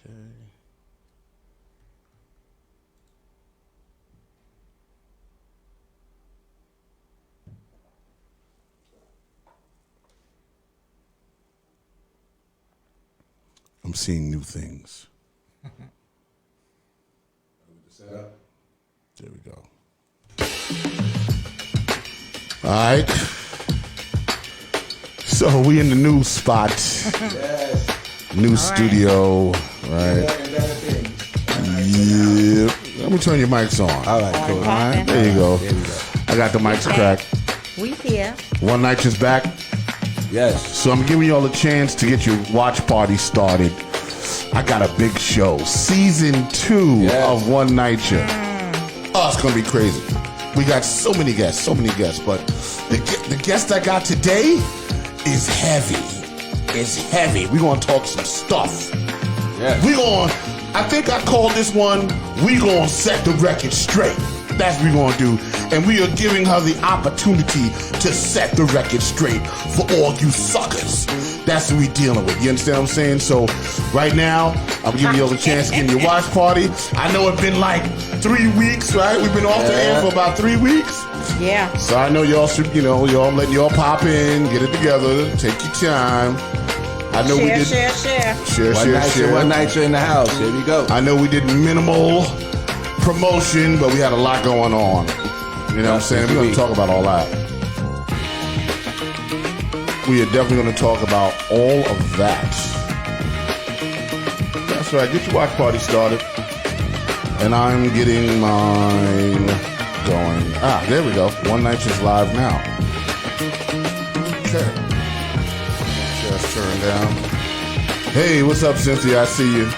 Okay. I'm seeing new things. There we go. All right. So we in the new spot. Yes. New studio, right? Yep. Let me turn your mics on. All right, cool. All right, there you go. I got the mics cracked. We here. One NYCHA's back. Yes. So I'm giving you all a chance to get your watch party started. I got a big show. Season 2 of One NYCHA. Oh, it's going to be crazy. We got so many guests. But the guest I got today is heavy. It's heavy. We're going to talk some stuff. Yes. I think I called this one, we going to set the record straight. That's what we're going to do. And we are giving her the opportunity to set the record straight for all you suckers. That's what we're dealing with. You understand what I'm saying? So right now, I'm giving you all a chance to get in your watch party. I know it's been like 3 weeks, right? We've been off the air for about 3 weeks. Yeah. So I know y'all should, y'all letting y'all pop in, get it together, take your time. I know share. One NYCHA in the house. Here we go. I know we did minimal promotion, but we had a lot going on. You know what I'm saying? We're going to talk about all that. We are definitely going to talk about all of that. That's right. Get your watch party started. And I'm getting mine going. There we go. One NYCHA's live now. Okay. Just turn down. Hey, what's up, Cynthia? I see you.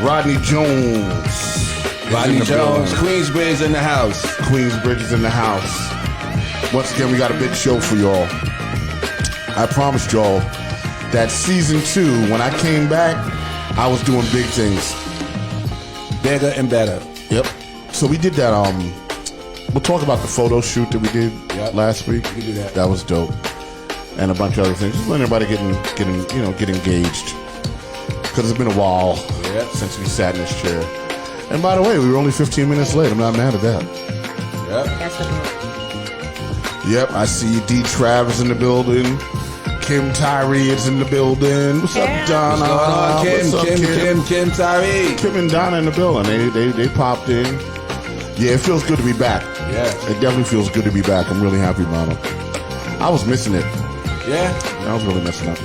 Rodney Jones. Rodney Jones. Queensbridge is in the house. Queensbridge is in the house. Once again, we got a big show for y'all. I promised y'all that season 2, when I came back, I was doing big things. Bigger and better. Yep. So we did that. We'll talk about the photo shoot that we did last week. We did that. That was dope. And a bunch of other things. Just letting everybody get engaged. Because it's been a while since we sat in this chair. And by the way, we were only 15 minutes late. I'm not mad at that. Yep. That's the Yep, I see D. Travis in the building. Kim Tyree is in the building. What's up, Donna? What's up, Kim Tyree. Kim and Donna in the building. They popped in. Yeah, it feels good to be back. Yeah. It definitely feels good to be back. I'm really happy about it. I was missing it. Yeah? I was really missing it.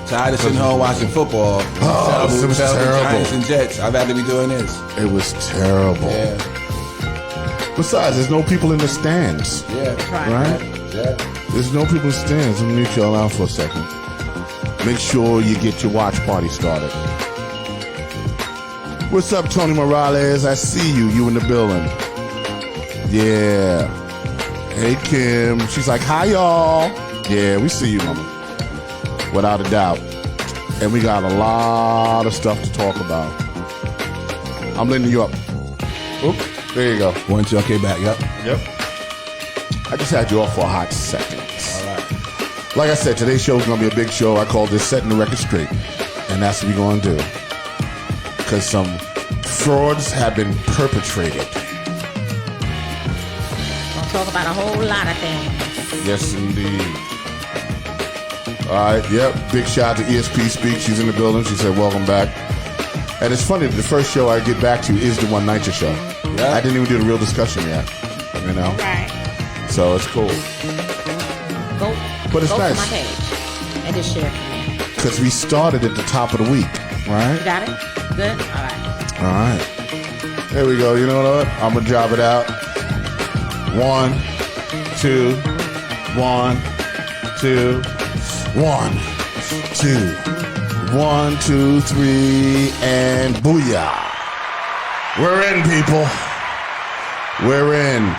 Tired of sitting home watching football. It was terrible. Giants and Jets. I'd rather be doing this. It was terrible. Yeah. Besides, there's no people in the stands. Yeah. Right? Yeah. There's no people in the stands. Let me mute y'all out for a second. Make sure you get your watch party started. What's up, Tony Morales? I see you. You in the building. Yeah. Hey, Kim. She's like, hi, y'all. Yeah, we see you, mama. Without a doubt. And we got a lot of stuff to talk about. I'm letting you up. Oop, there you go. 1, 2, okay, back. Yep. I just had you off for a hot second. All right. Like I said, today's show is going to be a big show. I call this Setting the Record Straight. And that's what we're going to do. Because some frauds have been perpetrated. We'll talk about a whole lot of things. Yes, indeed. All right, yep. Big shout out to ESP Speak. She's in the building. She said, welcome back. And it's funny, the first show I get back to is the One NYCHA show. Yeah. I didn't even do the real discussion yet. You know? Right. So it's cool. But it's nice. To my page and just share from there. Because we started at the top of the week, right? You got it? Good? All right. All right. There we go. You know what? I'm going to drop it out. 1, 2, 1, 2, 1, 2, 1, 2, 3, and booyah. We're in, people. We're in.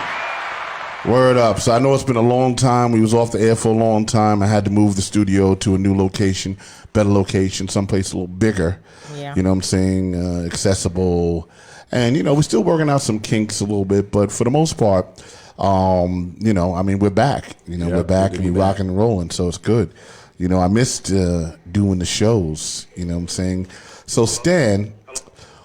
Word up. So I know it's been a long time. We was off the air for a long time. I had to move the studio to a new location, better location, someplace a little bigger. Yeah. You know what I'm saying? Accessible. And, we're still working out some kinks a little bit, but for the most part, we're back. We're back and we're rocking and rolling, so it's good. I missed doing the shows, you know what I'm saying? So, Stan,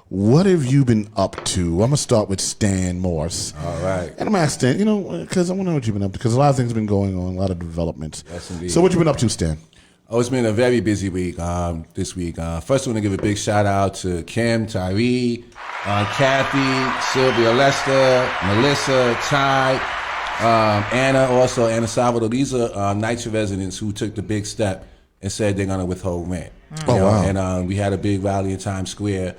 what have you been up to? I'm going to start with Stan Morse. All right. And I'm going to ask Stan, because I want to know what you've been up to, because a lot of things have been going on, a lot of developments. Yes, indeed. So what you been up to, Stan? Oh, it's been a very busy week this week. First, I want to give a big shout out to Kim, Tyree, Kathy, Sylvia Lester, Melissa, Ty, Anna, also Anna Salvador. These are NYCHA residents who took the big step and said they're going to withhold rent. Wow. And we had a big rally in Times Square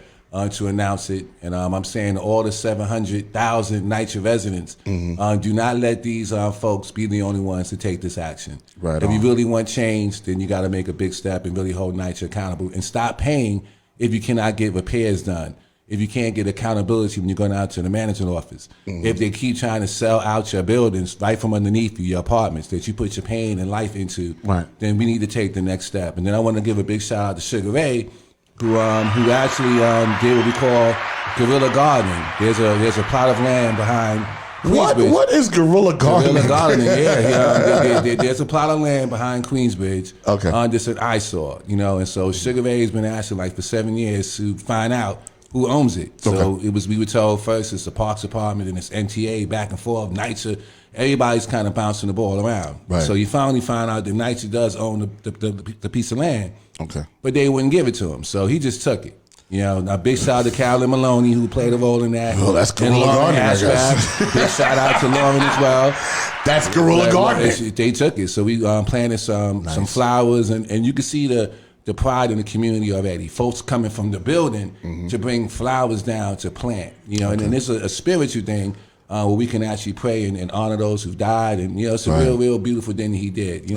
to announce it. And I'm saying to all the 700,000 NYCHA residents, do not let these folks be the only ones to take this action. Right if you on. really want change, then you got to make a big step and really hold NYCHA accountable and stop paying if you cannot get repairs done. If you can't get accountability when you're going out to the management office, if they keep trying to sell out your buildings right from underneath you, your apartments that you put your pain and life into, then we need to take the next step. And then I want to give a big shout out to Sugar Ray, who actually did what we call guerrilla gardening. There's a plot of land behind Queensbridge. What is guerrilla gardening? Guerrilla gardening, yeah. There's a plot of land behind Queensbridge. Okay. That's an eyesore, and so Sugar Ray's been asking for 7 years to find out who owns it. So we were told first it's the Parks Department and it's NTA, back and forth, NYCHA. Everybody's kind of bouncing the ball around. Right. So you finally find out that NYCHA does own the piece of land. Okay. But they wouldn't give it to him, so he just took it. Now big shout out to Carolyn Maloney, who played a role in that. Well, that's guerrilla gardening, I guess. Big shout out to Lauren as well. That's guerrilla gardening. They took it, so we planted some flowers, and you can see the pride in the community already. Folks coming from the building to bring flowers down to plant. And then it's a spiritual thing where we can actually pray and honor those who've died, and it's a real beautiful thing that he did.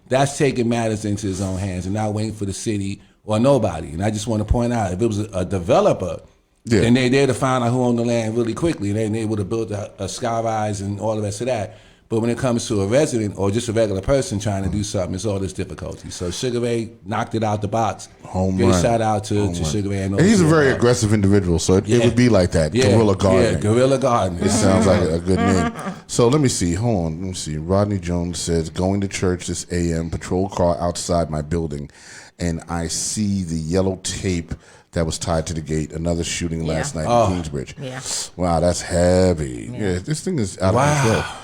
That's taking matters into his own hands and not waiting for the city or nobody. And I just want to point out, if it was a developer, then they're there to find out who owned the land really quickly, and they would have built a skyrise and all the rest of that. But when it comes to a resident or just a regular person trying to do something, it's all this difficulty. So Sugar Ray knocked it out the box. Big shout out to Sugar Ray. And he's a very aggressive individual, so it would be like that. Guerrilla gardening. Yeah, guerrilla gardening. It sounds like a good name. So let me see. Hold on. Let me see. Rodney Jones says, going to church this AM, patrol car outside my building, and I see the yellow tape that was tied to the gate. Another shooting last night in Queensbridge. Yeah. Wow, that's heavy. Yeah, this thing is out of control.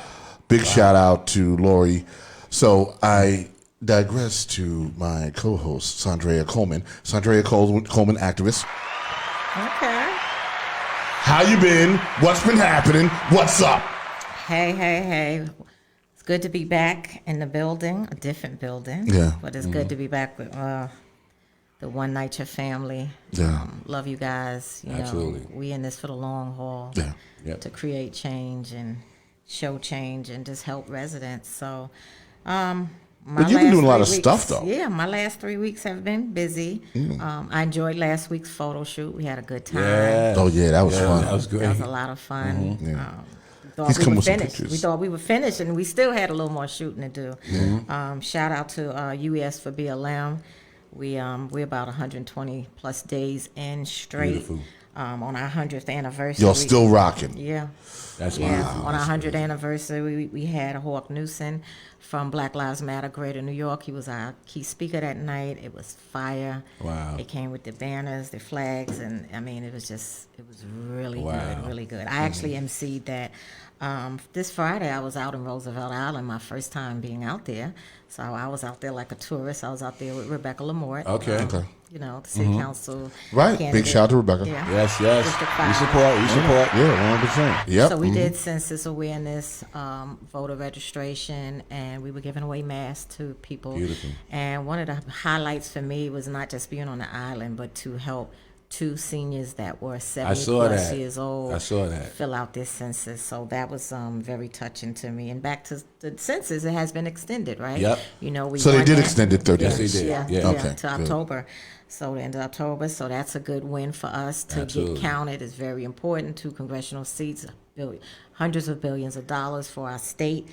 Big shout out to Lori. So I digress to my co-host, Saundrea Coleman. Saundrea Coleman, activist. Okay. How you been? What's been happening? What's up? Hey. It's good to be back in the building, a different building. Yeah. But it's good to be back with the ONE NYCHA family. Yeah. Love you guys. Absolutely. We in this for the long haul. Yeah. Yep. To create change and show change and just help residents. So, but you've been doing a lot of stuff, though. Yeah, my last 3 weeks have been busy. I enjoyed last week's photo shoot. We had a good time. Yeah. Oh, yeah, that was fun. That was great. That was a lot of fun. He's come with some finished. pictures. We thought we were finished, and we still had a little more shooting to do. Shout out to UES for BLM. We're about 120 plus days in straight. Beautiful. On our 100th anniversary. Y'all still rocking. Yeah. That's wow. On our 100th anniversary, we had Hawk Newson from Black Lives Matter Greater New York. He was our key speaker that night. It was fire. Wow. It came with the banners, the flags, and it was really good, really good. I actually emceed that. This Friday, I was out in Roosevelt Island, my first time being out there. So I was out there like a tourist. I was out there with Rebecca Lamort. Okay. The city council. Right. candidate. Big shout out to Rebecca. Yeah. Yes. District We 5. support. Yeah, 100%. Yep. So we did census awareness, voter registration, and we were giving away masks to people. Beautiful. And one of the highlights for me was not just being on the island, but to help seniors that were 70 saw plus that. years old. I saw that. Fill out their census. So that was very touching to me. And back to the census, it has been extended, right? Yep. You know, we So they won did that. extend it 30 Yeah, days. they did. Yeah, Yeah. Okay, to good. October. So the end of October. So that's a good win for us to Absolutely. get counted. Is very important. 2 congressional seats, hundreds of billions of dollars for our state.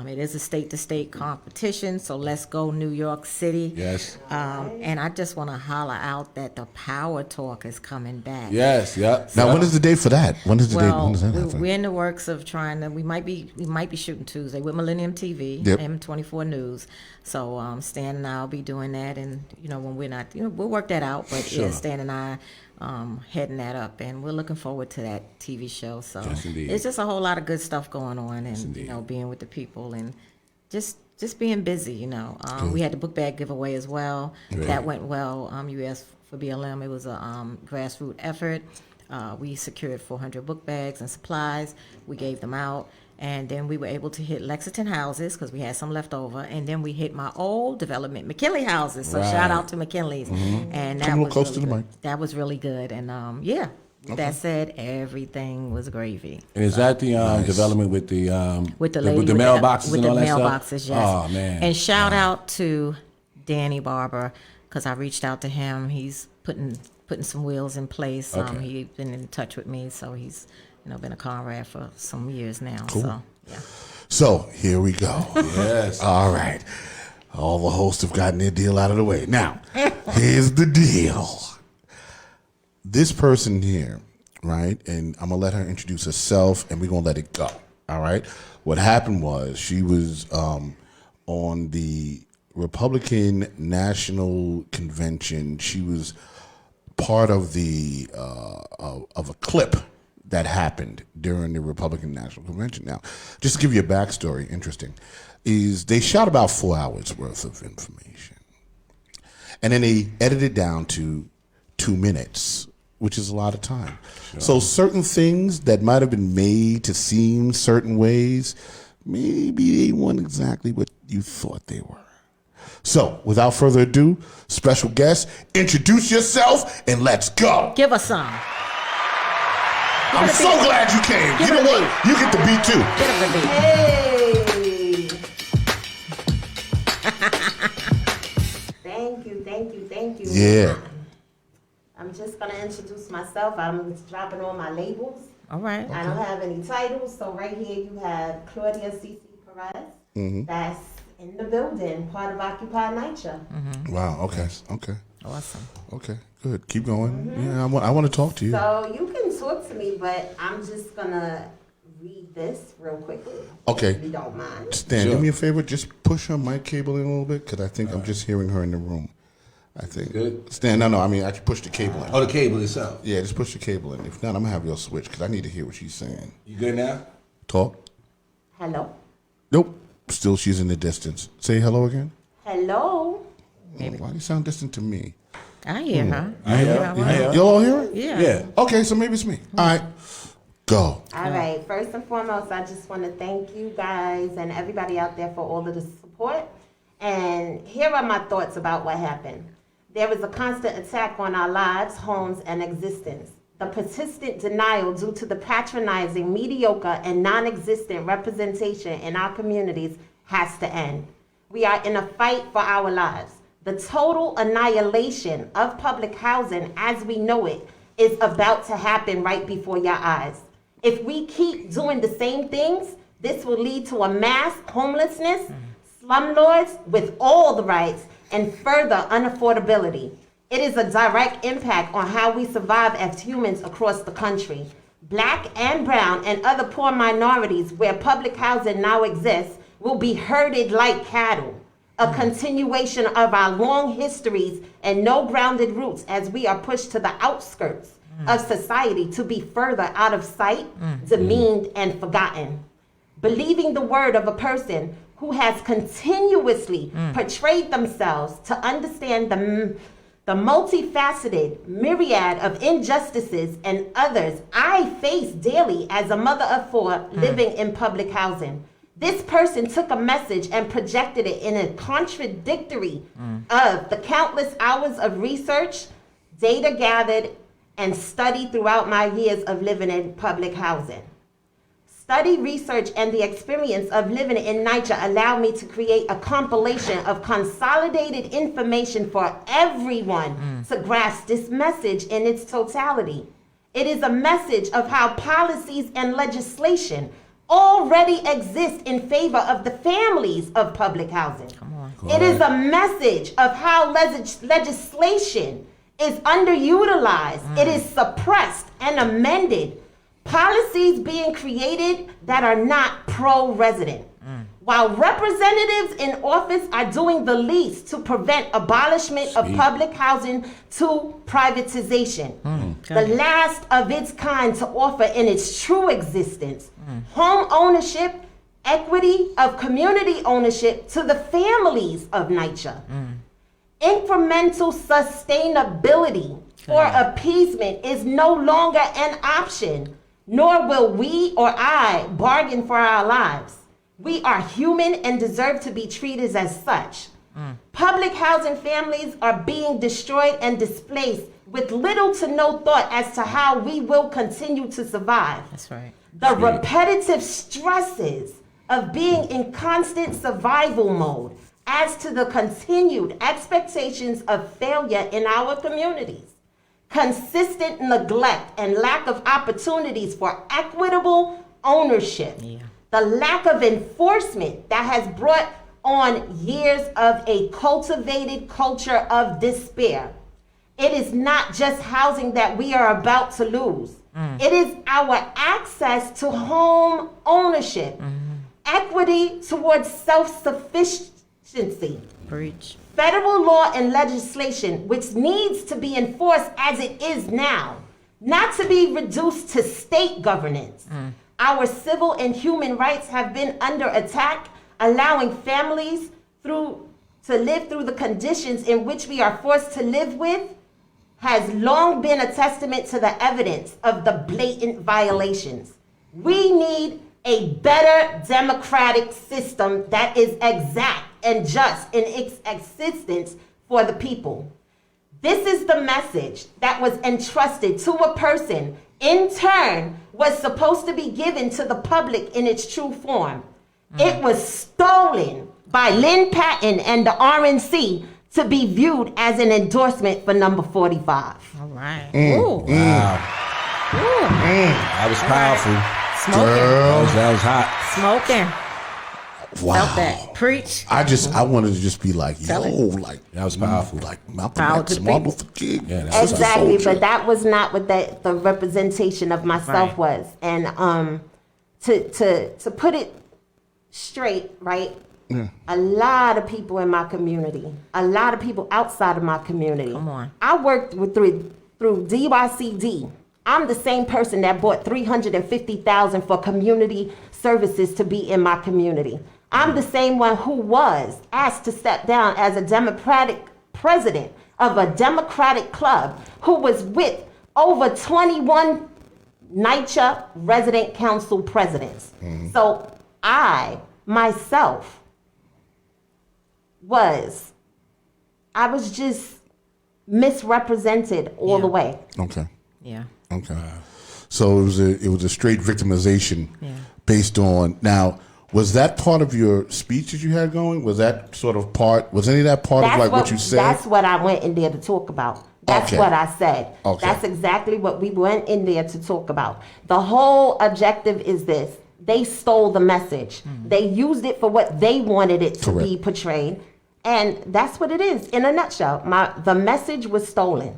It is a state-to-state competition, so let's go New York City. Yes. And I just want to holler out that the Power Talk is coming back. Yes. Yep. Now, when is the date for that? When is the date? Well, When does that happen? we're in the works of trying to. We might be shooting Tuesday with Millennium TV, Yep. M24 News. So Stan and I'll be doing that, and when we're not, we'll work that out. But Sure. yeah, Stan and I heading that up, and we're looking forward to that TV show. So Yes, indeed. it's just a whole lot of good stuff going on, and indeed. being with the people and just being busy. We had the book bag giveaway as well. Great. That went well. You asked for BLM. It was a grassroots effort. We secured 400 book bags and supplies. We gave them out. And then we were able to hit Lexington houses because we had some left over. And then we hit my old development, McKinley houses. So Right. shout out to McKinley's. And that Come a little was close really to the good. mic. That was really good. And with that said, everything was gravy. And is that the development with the With the with lady the mailboxes and all that stuff? mailboxes, yes. Oh man. And shout out to Danny Barber because I reached out to him. He's putting some wheels in place. Okay. He's been in touch with me, so he's been a comrade for some years now. Cool. So yeah. So here we go. Yes. All right. All the hosts have gotten their deal out of the way. Now, here's the deal. This person here, right? And I'm going to let her introduce herself and we're going to let it go. All right. What happened was she was on the Republican National Convention. She was part of the of a clip that happened during the Republican National Convention. Now, just to give you a backstory, interesting, is they shot about 4 hours worth of information. And then they edited it down to 2 minutes, which is a lot of time. Sure. So certain things that might have been made to seem certain ways, maybe they weren't exactly what you thought they were. So, without further ado, special guest, introduce yourself and let's go. Give us some. I'm so glad you came. Give You know it a what? You get the beat too. Get up the beat. Hey! Thank you. Yeah. I'm just gonna introduce myself. I'm dropping all my labels. All right. I don't have any titles, so right here you have Claudia Ceci Perez. That's in the building, part of Occupy NYCHA. Wow. Okay. Awesome. Okay. Good. Keep going. Yeah, I want to talk to you. So you can talk to me, but I'm just gonna read this real quickly. Okay. If you don't mind. Stan, Sure. do me a favor. Just push her mic cable in a little bit because I think I'm just hearing her in the room. I think. Good. Stan, no. I mean, I can push the cable in. Oh, the cable itself. Yeah, just push the cable in. If not, I'm gonna have you switch because I need to hear what she's saying. You good now? Talk. Hello. Nope. Still, she's in the distance. Say hello again. Hello. Oh, why do you sound distant to me? I hear her. I hear. You all hear it? Yeah. Yeah. Okay, so maybe it's me. All right. Go. All right. First and foremost, I just want to thank you guys and everybody out there for all of the support. And here are my thoughts about what happened. There is a constant attack on our lives, homes, and existence. The persistent denial due to the patronizing, mediocre, and non-existent representation in our communities has to end. We are in a fight for our lives. The total annihilation of public housing as we know it is about to happen right before your eyes. If we keep doing the same things, this will lead to a mass homelessness, slumlords with all the rights, and further unaffordability. It is a direct impact on how we survive as humans across the country. Black and brown and other poor minorities where public housing now exists will be herded like cattle. A continuation of our long histories and no grounded roots as we are pushed to the outskirts of society to be further out of sight, demeaned, and forgotten. Believing the word of a person who has continuously portrayed themselves to understand the multifaceted myriad of injustices and others I face daily as a mother of 4 living in public housing. This person took a message and projected it in a contradictory of the countless hours of research, data gathered, and study throughout my years of living in public housing. Study, research, and the experience of living in NYCHA allowed me to create a compilation of consolidated information for everyone to grasp this message in its totality. It is a message of how policies and legislation already exist in favor of the families of public housing. It is a message of how legislation is underutilized, it is suppressed and amended. Policies being created that are not pro-resident. While representatives in office are doing the least to prevent abolishment of public housing to privatization, the last of its kind to offer in its true existence, home ownership, equity of community ownership to the families of NYCHA. Incremental sustainability or appeasement is no longer an option, nor will we or I bargain for our lives. We are human and deserve to be treated as such. Public housing families are being destroyed and displaced with little to no thought as to how we will continue to survive. That's right. The repetitive stresses of being in constant survival mode adds to the continued expectations of failure in our communities. Consistent neglect and lack of opportunities for equitable ownership. The lack of enforcement that has brought on years of a cultivated culture of despair. It is not just housing that we are about to lose. It is our access to home ownership, equity towards self-sufficiency. Preach. Federal law and legislation, which needs to be enforced as it is now, not to be reduced to state governance. Our civil and human rights have been under attack, allowing families to live through the conditions in which we are forced to live with, has long been a testament to the evidence of the blatant violations. We need a better democratic system that is exact and just in its existence for the people. This is the message that was entrusted to a person, in turn, was supposed to be given to the public in its true form. It was stolen by Lynn Patton and the RNC to be viewed as an endorsement for number 45. All right. Wow. That was powerful. Smoking. That was hot. Smoking. Wow. Felt that. Preach. I wanted to just be like, Tell yo, like That was powerful. like Malcolm Power X, to the Martin people. Luther King. Yeah, that was Exactly, soldier. but that was not what the representation of myself Right. was. And to put it straight, right? A lot of people in my community, a lot of people outside of my community. Come on. I worked through DYCD. I'm the same person that bought $350,000 for community services to be in my community. I'm the same one who was asked to step down as a Democratic president of a Democratic club who was with over 21 NYCHA resident council presidents. So I, myself, I was just misrepresented all the way. Okay. Yeah. Okay. So it was a straight victimization Yeah. based on. Now, was that part of your speech that you had going? Was that sort of part? Was any of that part of like what you said? That's what I went in there to talk about. That's Okay. what I said. Okay. That's exactly what we went in there to talk about. The whole objective is this. They stole the message. They used it for what they wanted it to be Correct. portrayed. And that's what it is in a nutshell. The message was stolen.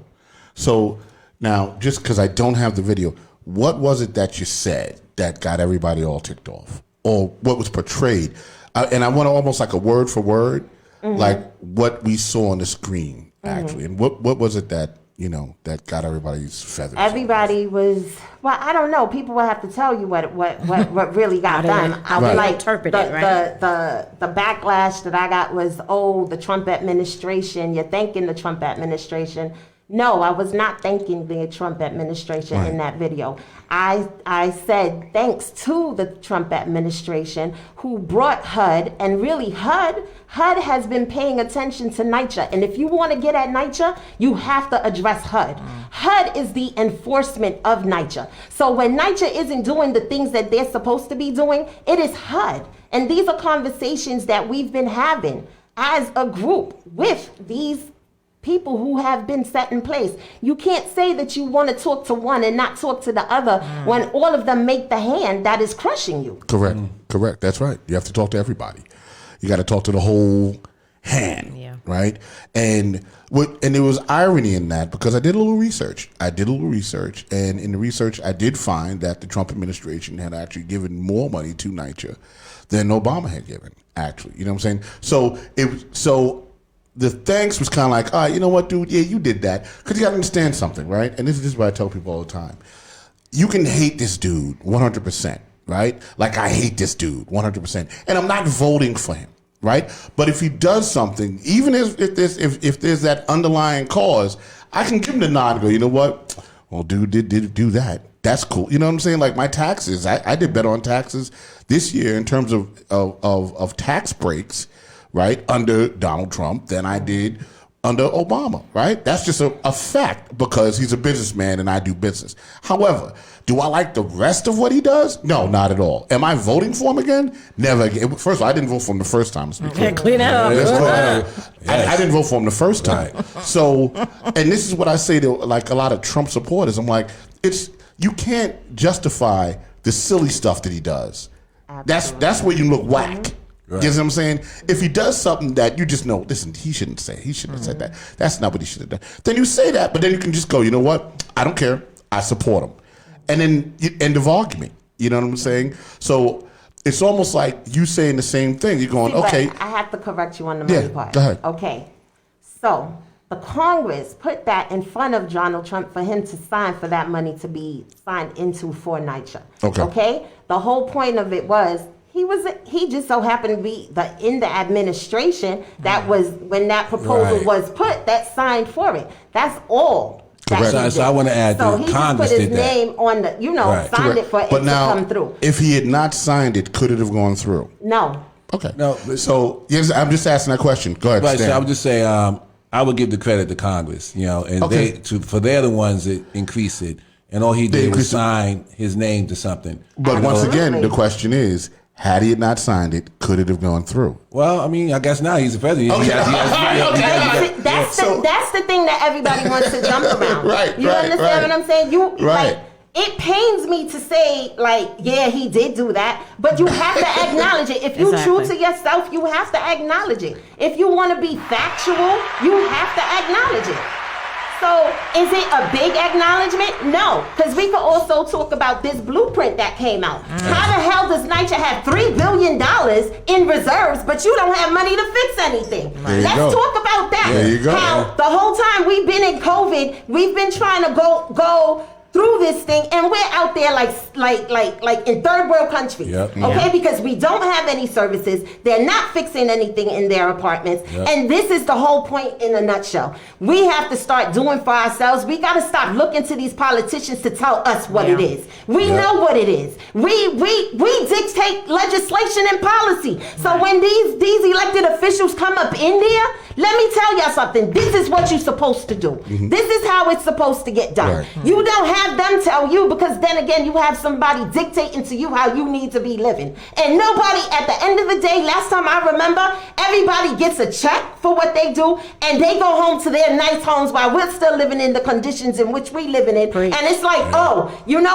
So now, just because I don't have the video, what was it that you said that got everybody all ticked off? Or what was portrayed? And I want almost like a word for word, like what we saw on the screen, actually. And what was it that, that got everybody's feathers? Everybody was, well, I don't know. People will have to tell you what really got done. how I they like interpret it, right? The backlash that I got was, the Trump administration. You're thanking the Trump administration. No, I was not thanking the Trump administration in that video. I said thanks to the Trump administration who brought HUD, and really HUD has been paying attention to NYCHA. And if you want to get at NYCHA, you have to address HUD. HUD is the enforcement of NYCHA. So when NYCHA isn't doing the things that they're supposed to be doing, it is HUD. And these are conversations that we've been having as a group with these people who have been set in place. You can't say that you want to talk to one and not talk to the other when all of them make the hand that is crushing you. Correct. Correct. That's right. You have to talk to everybody. You got to talk to the whole hand. Yeah. Right. And there was irony in that, because I did a little research. And in the research, I did find that the Trump administration had actually given more money to NYCHA than Obama had given. Actually, you know what I'm saying? So the thanks was kind of like, all right, you know what, dude? Yeah, you did that. Because you got to understand something, right? And this is what I tell people all the time. You can hate this dude 100%, right? Like, I hate this dude 100%. And I'm not voting for him, right? But if he does something, even if there's that underlying cause, I can give him the nod and go, you know what? Well, dude did do that. That's cool. You know what I'm saying? Like, my taxes, I did better on taxes this year in terms of tax breaks, right, under Donald Trump than I did under Obama, right? That's just a fact, because he's a businessman and I do business. However, do I like the rest of what he does? No, not at all. Am I voting for him again? Never again. First of all, I didn't vote for him the first time. Clean that up. I didn't vote for him the first time. So, and this is what I say to like a lot of Trump supporters. I'm like, you can't justify the silly stuff that he does. Absolutely. That's where you look whack. Right. You know what I'm saying? If he does something that you just know, listen, he shouldn't have said that. That's not what he should have done. Then you say that, but then you can just go, you know what? I don't care. I support him. And then end of argument. You know what I'm saying? So it's almost like you saying the same thing. You're going, okay. I have to correct you on the money part. Go ahead. Okay. So the Congress put that in front of Donald Trump for him to sign for that money to be signed into for NYCHA. Okay? The whole point of it was, he just so happened to be in the administration that was, when that proposal was put, that signed for it. That's all. So I want to add so that Congress did that. So he just put his name on the, signed it for it to come through. If he had not signed it, could it have gone through? No. Okay. No. So yes, I'm just asking that question. Go ahead, Stan. So I would just say I would give the credit to Congress, and they're the ones that increase it, and all he did was sign his name to something. But once again, the question is, had he not signed it, could it have gone through? Well, I mean, I guess now he's the president. Okay. That's the thing that everybody wants to jump around. You understand what I'm saying? It pains me to say, yeah, he did do that, but you have to acknowledge it. If you're true to yourself, you have to acknowledge it. If you want to be factual, you have to acknowledge it. So is it a big acknowledgement? No, because we could also talk about this blueprint that came out. How the hell does NYCHA have $3 billion in reserves, but you don't have money to fix anything? Let's talk about that. There you go. How the whole time we've been in COVID, we've been trying to go through this thing, and we're out there like in third world countries, okay? Because we don't have any services. They're not fixing anything in their apartments, and this is the whole point in a nutshell. We have to start doing for ourselves. We got to stop looking to these politicians to tell us what it is. We know what it is. We dictate legislation and policy. So when these elected officials come up in there, let me tell y'all something. This is what you're supposed to do. This is how it's supposed to get done. You don't have them tell you, because then again, you have somebody dictating to you how you need to be living. And nobody, at the end of the day, last time I remember, everybody gets a check for what they do, and they go home to their nice homes while we're still living in the conditions in which we living in. And it's like,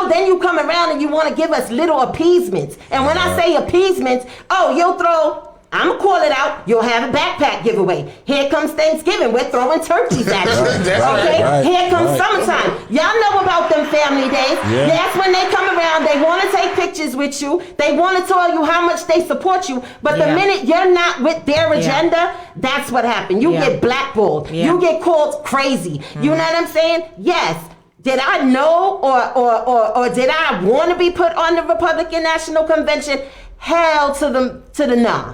then you come around and you want to give us little appeasements. And when I say appeasements, you'll throw, I'm going to call it out, you'll have a backpack giveaway. Here comes Thanksgiving, we're throwing turkeys at you. Here comes summertime. Y'all know about them family days. That's when they come around, they want to take pictures with you. They want to tell you how much they support you. But the minute you're not with their agenda, that's what happened. You get blackballed. You get called crazy. You know what I'm saying? Yes. Did I know or did I want to be put on the Republican National Convention? Hell to the nah.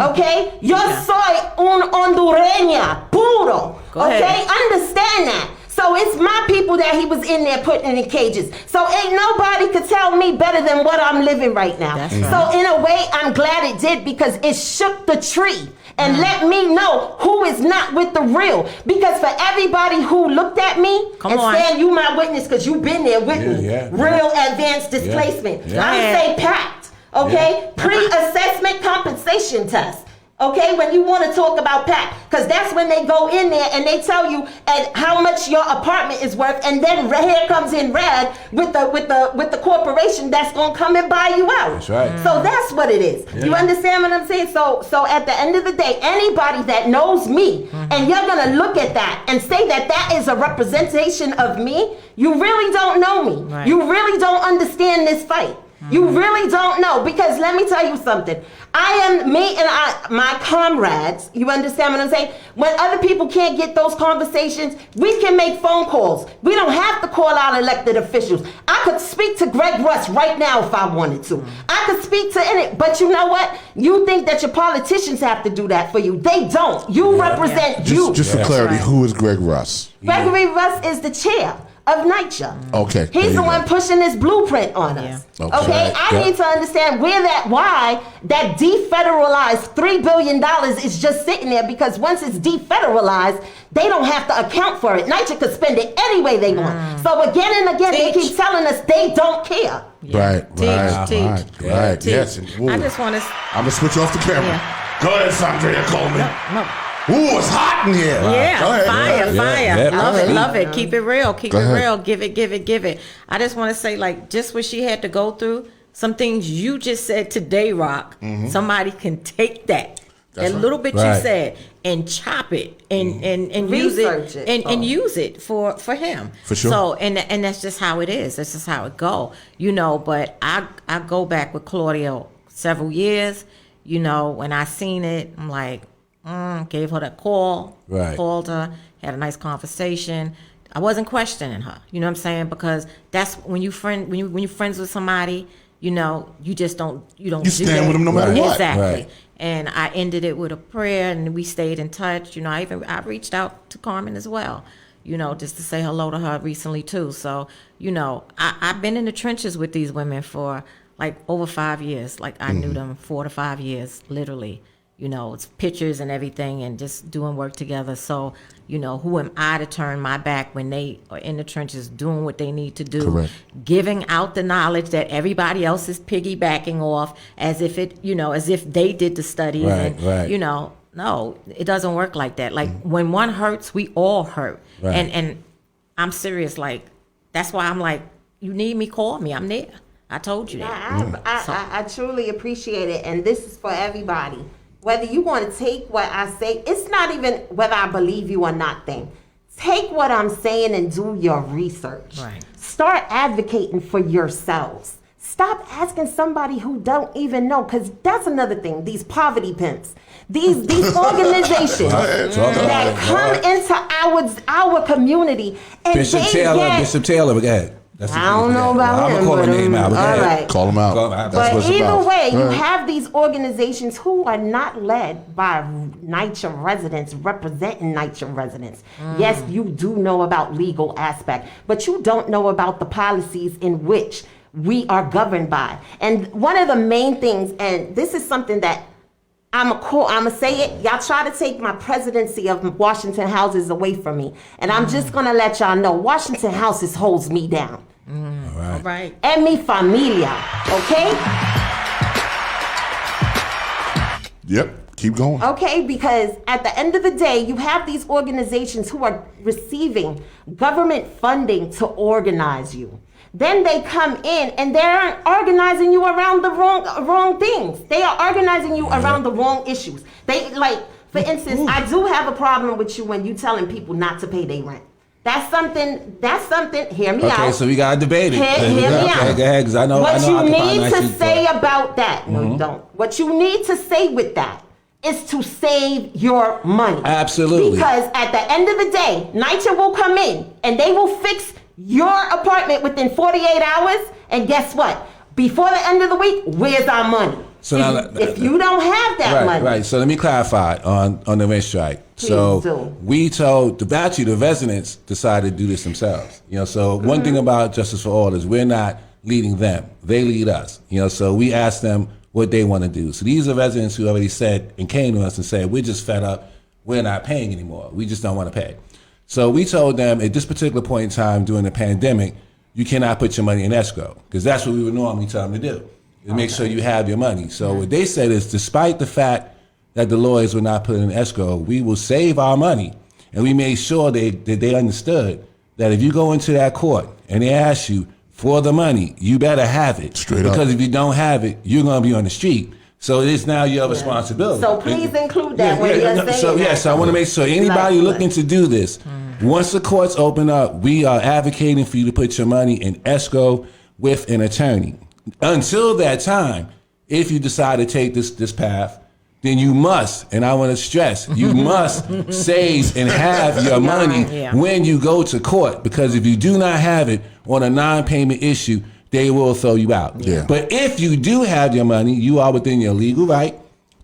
Okay? Yo soy un hondureña puro. Okay? Understand that. So it's my people that he was in there putting in cages. So ain't nobody could tell me better than what I'm living right now. So in a way, I'm glad it did, because it shook the tree. and let me know who is not with the real. Because for everybody who looked at me saying you my witness because you've been there with me, real advanced displacement. I say PACT, okay? Pre-assessment compensation test. Okay, when you want to talk about PAC, because that's when they go in there and they tell you how much your apartment is worth, and then here comes in red with the corporation that's gonna come and buy you out. That's right. So that's what it is. Yeah. You understand what I'm saying? So at the end of the day, anybody that knows me and you're gonna look at that and say that that is a representation of me, you really don't know me. Right. You really don't understand this fight. You really don't know, because let me tell you something. My comrades, you understand what I'm saying? When other people can't get those conversations, we can make phone calls. We don't have to call out elected officials. I could speak to Greg Russ right now if I wanted to. I could speak to any, but you know what? You think that your politicians have to do that for you. They don't. You represent you. Just for clarity, who is Greg Russ? Gregory Russ is the chair of NYCHA. Okay. He's the one pushing this blueprint on us. Okay. I need to understand why that defederalized $3 billion is just sitting there, because once it's defederalized, they don't have to account for it. NYCHA could spend it any way they want. So again and again, they keep telling us they don't care. Right. Yes. I just want to. I'm gonna switch off the camera. Go ahead, Saundrea Coleman. No. Ooh, it's hot in here. Fire. Love it. Keep it real. Keep it real. Give it. I just want to say, like, just what she had to go through, some things you just said today, Rock, somebody can take that. Little bit you said and chop it and use it and use it for him. For sure. So and that's just how it is. That's just how it go. But I go back with Claudia several years. When I seen it, I'm like, gave her that call, called her, had a nice conversation. I wasn't questioning her, you know what I'm saying? Because that's when you're friends with somebody, you just don't stand with them no matter what. Exactly. Right. And I ended it with a prayer, and we stayed in touch. I reached out to Carmen as well, just to say hello to her recently too. So, I've been in the trenches with these women for like over 5 years. Like I knew them 4 to 5 years, literally. It's pictures and everything and just doing work together. So, who am I to turn my back when they are in the trenches doing what they need to do, giving out the knowledge that everybody else is piggybacking off as if as if they did the studies. No, it doesn't work like that. Like when one hurts, we all hurt. Right. And I'm serious. Like, that's why I'm like, you need me, call me. I'm there. I told you that. I truly appreciate it. And this is for everybody. Whether you want to take what I say, it's not even whether I believe you or not thing. Take what I'm saying and do your research. Right. Start advocating for yourselves. Stop asking somebody who don't even know, because that's another thing. These poverty pimps, these organizations that come into our community and Bishop Taylor, go ahead. I don't know about him. I'm going to call her name out. All right. Call him out. That's but either way, you have these organizations who are not led by NYCHA residents, representing NYCHA residents. Yes, you do know about legal aspect, but you don't know about the policies in which we are governed by. And one of the main things, and this is something that I'ma say it. Y'all try to take my presidency of Washington Houses away from me, and I'm just gonna let y'all know Washington Houses holds me down. All right. And mi familia, okay? Yep. Keep going. Okay, because at the end of the day, you have these organizations who are receiving government funding to organize you. Then they come in and they're organizing you around the wrong things. They are organizing you around the wrong issues. They, like, for instance, I do have a problem with you when you telling people not to pay their rent. That's something, hear me out. Okay, so we got to debate it. Hear me out. Go ahead, because I know what you I need to say about that, no you don't. What you need to say with that is to save your money. Absolutely. Because at the end of the day, NYCHA will come in and they will fix your apartment within 48 hours, and guess what? Before the end of the week, where's our money? So if you don't have that money. Right, so let me clarify on the rent strike. We told the residents decided to do this themselves. So one thing about Justice for All is we're not leading them. They lead us. So we asked them, what they want to do. So these are residents who already said and came to us and said, we're just fed up. We're not paying anymore. We just don't want to pay. So we told them at this particular point in time during the pandemic, you cannot put your money in escrow, because that's what we would normally tell them to do, is make sure you have your money. So what they said is, despite the fact that the lawyers would not put it in escrow, we will save our money. And we made sure that they understood that if you go into that court and they ask you for the money, you better have it. Straight up. Because if you don't have it, you're going to be on the street. So it's now your responsibility. So please include that when you're saying so, that. So I want to make sure anybody looking to do this, once the courts open up, we are advocating for you to put your money in escrow with an attorney. Until that time, if you decide to take this path, then you must, and I want to stress, you must save and have your money when you go to court, because if you do not have it on a non-payment issue, they will throw you out. Yeah. But if you do have your money, you are within your legal right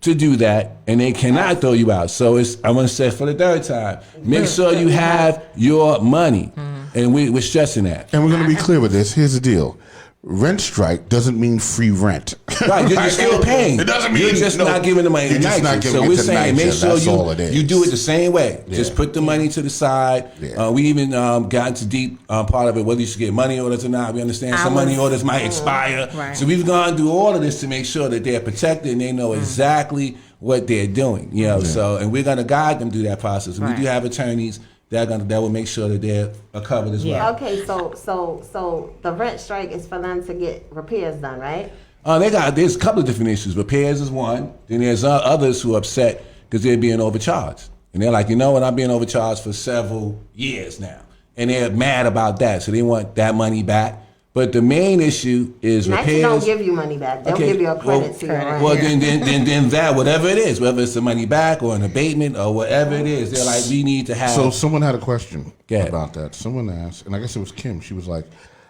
to do that, and they cannot throw you out. So I want to say for the third time, make sure you have your money, and we're stressing that. And we're going to be clear with this. Here's the deal. Rent strike doesn't mean free rent. Right, you're still paying. It doesn't mean you're just not giving the money to You're just not NYCHA. giving So it we're to saying make NYCHA. sure That's all it is. you do it the same way. Yeah. Just put the money to the side. Yeah. We even got into deep part of it, whether you should get money orders or not. We understand some money orders might expire. Right. So we've gone through all of this to make sure that they're protected and they know exactly what they're doing. You know, so and we're gonna guide them through that process. We do have attorneys that will make sure that they're covered as well. Okay, so the rent strike is for them to get repairs done, right? There's a couple of different issues. Repairs is one. Then there's others who are upset because they're being overcharged. And they're like, you know what, I'm being overcharged for several years now. And they're mad about that, so they want that money back. But the main issue is NYCHA repairs. don't give you money back. They'll give you a credit to your rent. Well, then that, whatever it is, whether it's the money back or an abatement or whatever it is, they're like, we need to have. So someone had a question ahead. about that. Someone asked, and I guess it was Kim. She was like,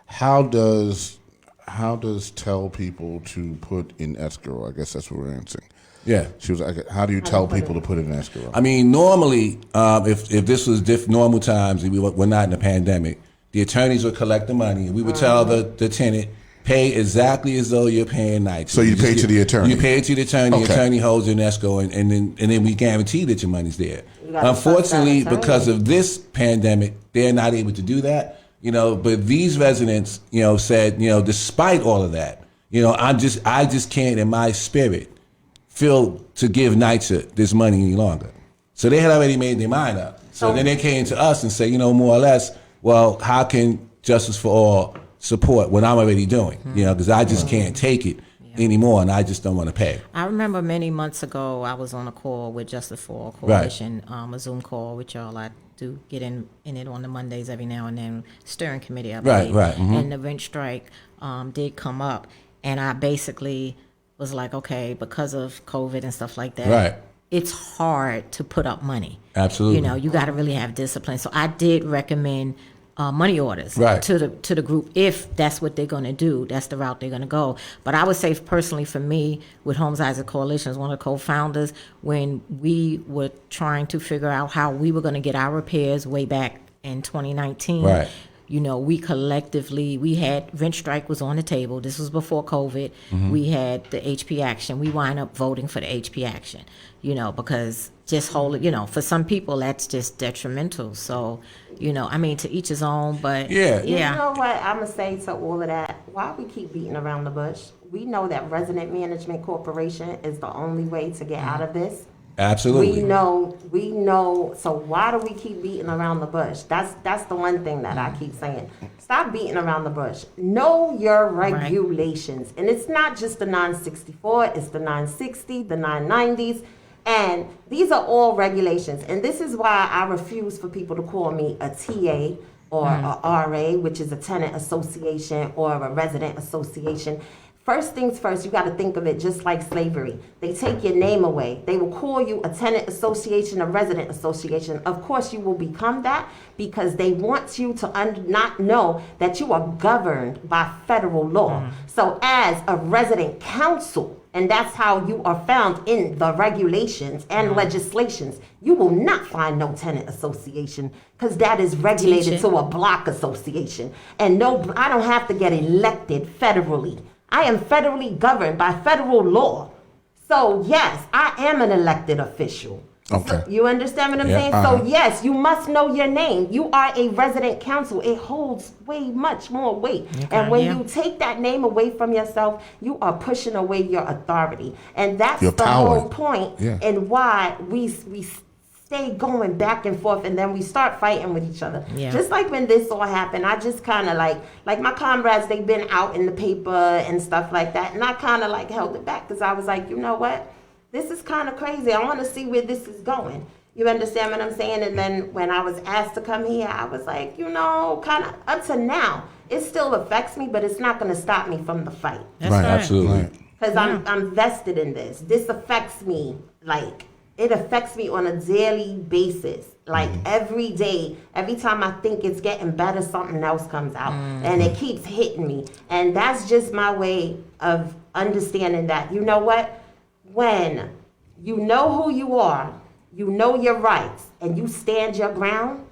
how does tell people to put in escrow? I guess that's what we're answering. Yeah. She was like, how do you tell people to put it in escrow? I mean, normally, if this was normal times, and we're not in a pandemic, the attorneys would collect the money, and we would tell the tenant, pay exactly as though you're paying NYCHA. So you pay to the attorney? You pay it to the attorney. Okay. The attorney holds it in escrow, and then we guarantee that your money's there. Unfortunately, because of this pandemic, they're not able to do that. You know, but these residents, you know, said, you know, despite all of that, you know, I just can't in my spirit feel to give NYCHA this money any longer. So they had already made their mind up. So then they came to us and said, you know, more or less, well, how can Justice for All support what I'm already doing? You know, because I just can't take it anymore, and I just don't want to pay. I remember many months ago, I was on a call with Justice for All Coalition, a Zoom call with y'all. I do get in it on the Mondays every now and then, steering committee, I believe. Right. Mm-hmm. And the rent strike did come up, and I basically was like, okay, because of COVID and stuff like that, Right. it's hard to put up money. Absolutely. You know, you got to really have discipline. So I did recommend money orders to the group if that's what they're going to do. That's the route they're going to go. But I would say personally for me, with Homes Isaac Coalition, as one of the co-founders, when we were trying to figure out how we were going to get our repairs way back in 2019. Right. You know, we collectively, we had, rent strike was on the table. This was before COVID. We had the HP action. We wind up voting for the HP action, you know, because just hold, you know, for some people that's just detrimental. So, you know, I mean, to each his own, but You know what I'm going to say to all of that? Why we keep beating around the bush? We know that Resident Management Corporation is the only way to get out of this. Absolutely. We know. So why do we keep beating around the bush? That's the one thing that I keep saying. Stop beating around the bush. Know your regulations. Right. And it's not just the 964, it's the 960, the 990s. And these are all regulations. And this is why I refuse for people to call me a TA or a RA, which is a tenant association, or a resident association. First things first, you got to think of it just like slavery. They take your name away. They will call you a tenant association, a resident association. Of course, you will become that because they want you to not know that you are governed by federal law. So as a resident council, and that's how you are found in the regulations and legislations, you will not find no tenant association because that is regulated to a block association. And no, I don't have to get elected federally. I am federally governed by federal law. So yes, I am an elected official. Okay. So, you understand what I'm saying? Uh-huh. So yes, you must know your name. You are a resident council. It holds way much more weight. And when you take that name away from yourself, you are pushing away your authority. And that's Your the power. whole point Yeah. and why we stay going back and forth, and then we start fighting with each other. Yeah. Just like when this all happened, I just kind of like my comrades, they've been out in the paper and stuff like that, and I kind of like held it back because I was like, you know what? This is kind of crazy. I want to see where this is going. You understand what I'm saying? And then when I was asked to come here, I was like, you know, kind of up to now, it still affects me, but it's not going to stop me from the fight. That's Right, right. Absolutely. Because I'm vested in this. This affects me, like, it affects me on a daily basis. Like, every day, every time I think it's getting better, something else comes out. And it keeps hitting me. And that's just my way of understanding that, you know what? When you know who you are, you know your rights, and you stand your ground,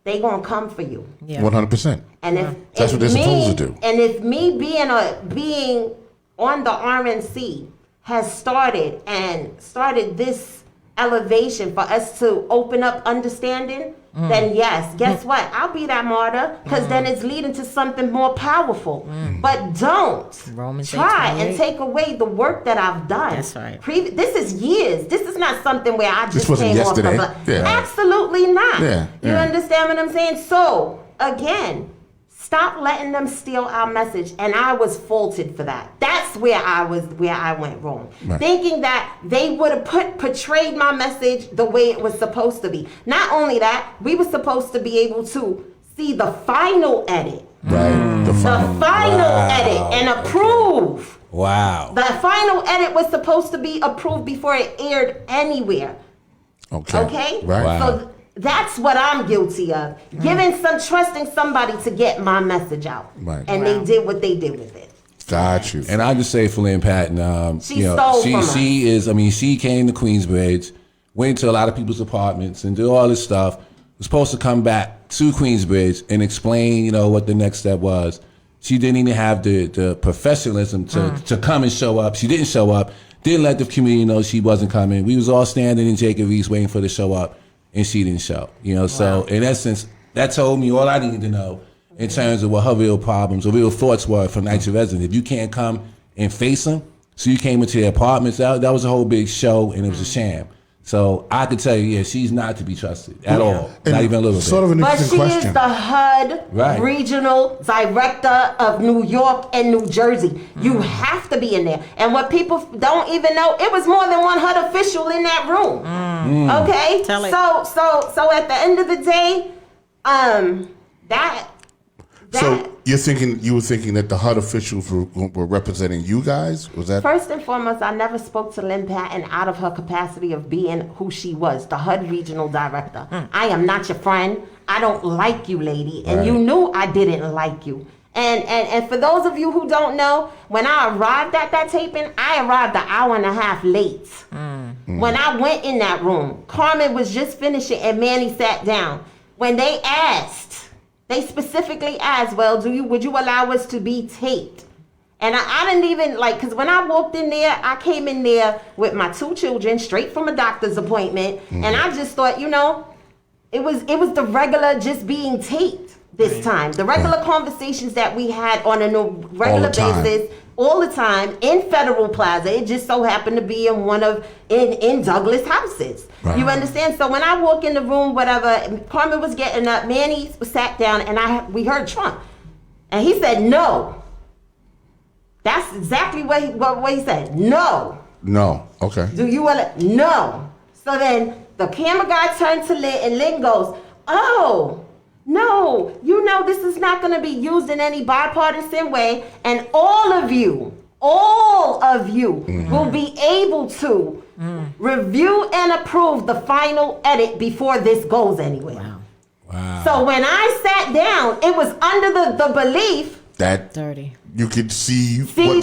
they gonna come for you. Yeah. 100%. And if That's what they're supposed to do. And if me being on the RNC has started this elevation for us to open up understanding, then yes, guess what? I'll be that martyr, because then it's leading to something more powerful. But don't Romans try 8:28. and take away the work that I've done. That's right. This is years. This is not something where I just wasn't came off yesterday. of Yeah. Absolutely not. Yeah, You yeah. understand what I'm saying? So, again, stop letting them steal our message. And I was faulted for that. That's where I went wrong. Right. Thinking that they would have portrayed my message the way it was supposed to be. Not only that, we were supposed to be able to see the final edit. Right. The The final. final edit and approve. Wow. The final edit was supposed to be approved before it aired anywhere. Okay. Okay? Right. Wow. So that's what I'm guilty of. Trusting somebody to get my message out. Right. And they did what they did with it. Got you. And I just say for Lynn Patton, She stole from us. she came to Queensbridge, went to a lot of people's apartments and did all this stuff. Was supposed to come back to Queensbridge and explain, you know, what the next step was. She didn't even have the professionalism to come and show up. She didn't show up. Didn't let the community know she wasn't coming. We was all standing in Jacob Reese waiting for her to show up, and she didn't show. You know, so in essence, that told me all I needed to know in terms of what her real problems or real thoughts were from NYCHA residents. If you can't come and face them, so you came into their apartments, that was a whole big show, and it was a sham. So I could tell you, yeah, she's not to be trusted at all, And not even a little sort bit. of an But interesting she question. is the HUD Right. Regional Director of New York and New Jersey. You have to be in there. And what people don't even know, it was more than one HUD official in that room. Okay? Tell it. So at the end of the day, So you were thinking that the HUD officials were representing you guys? Was that? First and foremost, I never spoke to Lynn Patton out of her capacity of being who she was, the HUD Regional Director. I am not your friend. I don't like you, lady. And you knew I didn't like you. And for those of you who don't know, when I arrived at that taping, I arrived an hour and a half late. When I went in that room, Carmen was just finishing and Manny sat down. When they specifically asked, well, would you allow us to be taped? And I didn't even because when I walked in there, I came in there with my 2 children straight from a doctor's appointment. And I just thought, it was the regular just being taped this time. The regular conversations that we had on a regular basis, all the time in Federal Plaza. It just so happened to be in Douglas houses. Right. You understand? So when I walk in the room, whatever, Carmen was getting up, Manny sat down, and we heard Trump. And he said, no. That's exactly what he said. No. No. Okay. Do you want to? No. So then the camera guy turned to Lynn, and Lynn goes, oh, no, this is not going to be used in any bipartisan way, and all of you will be able to review and approve the final edit before this goes anywhere. Wow. So when I sat down, it was under the belief That Dirty. you could see what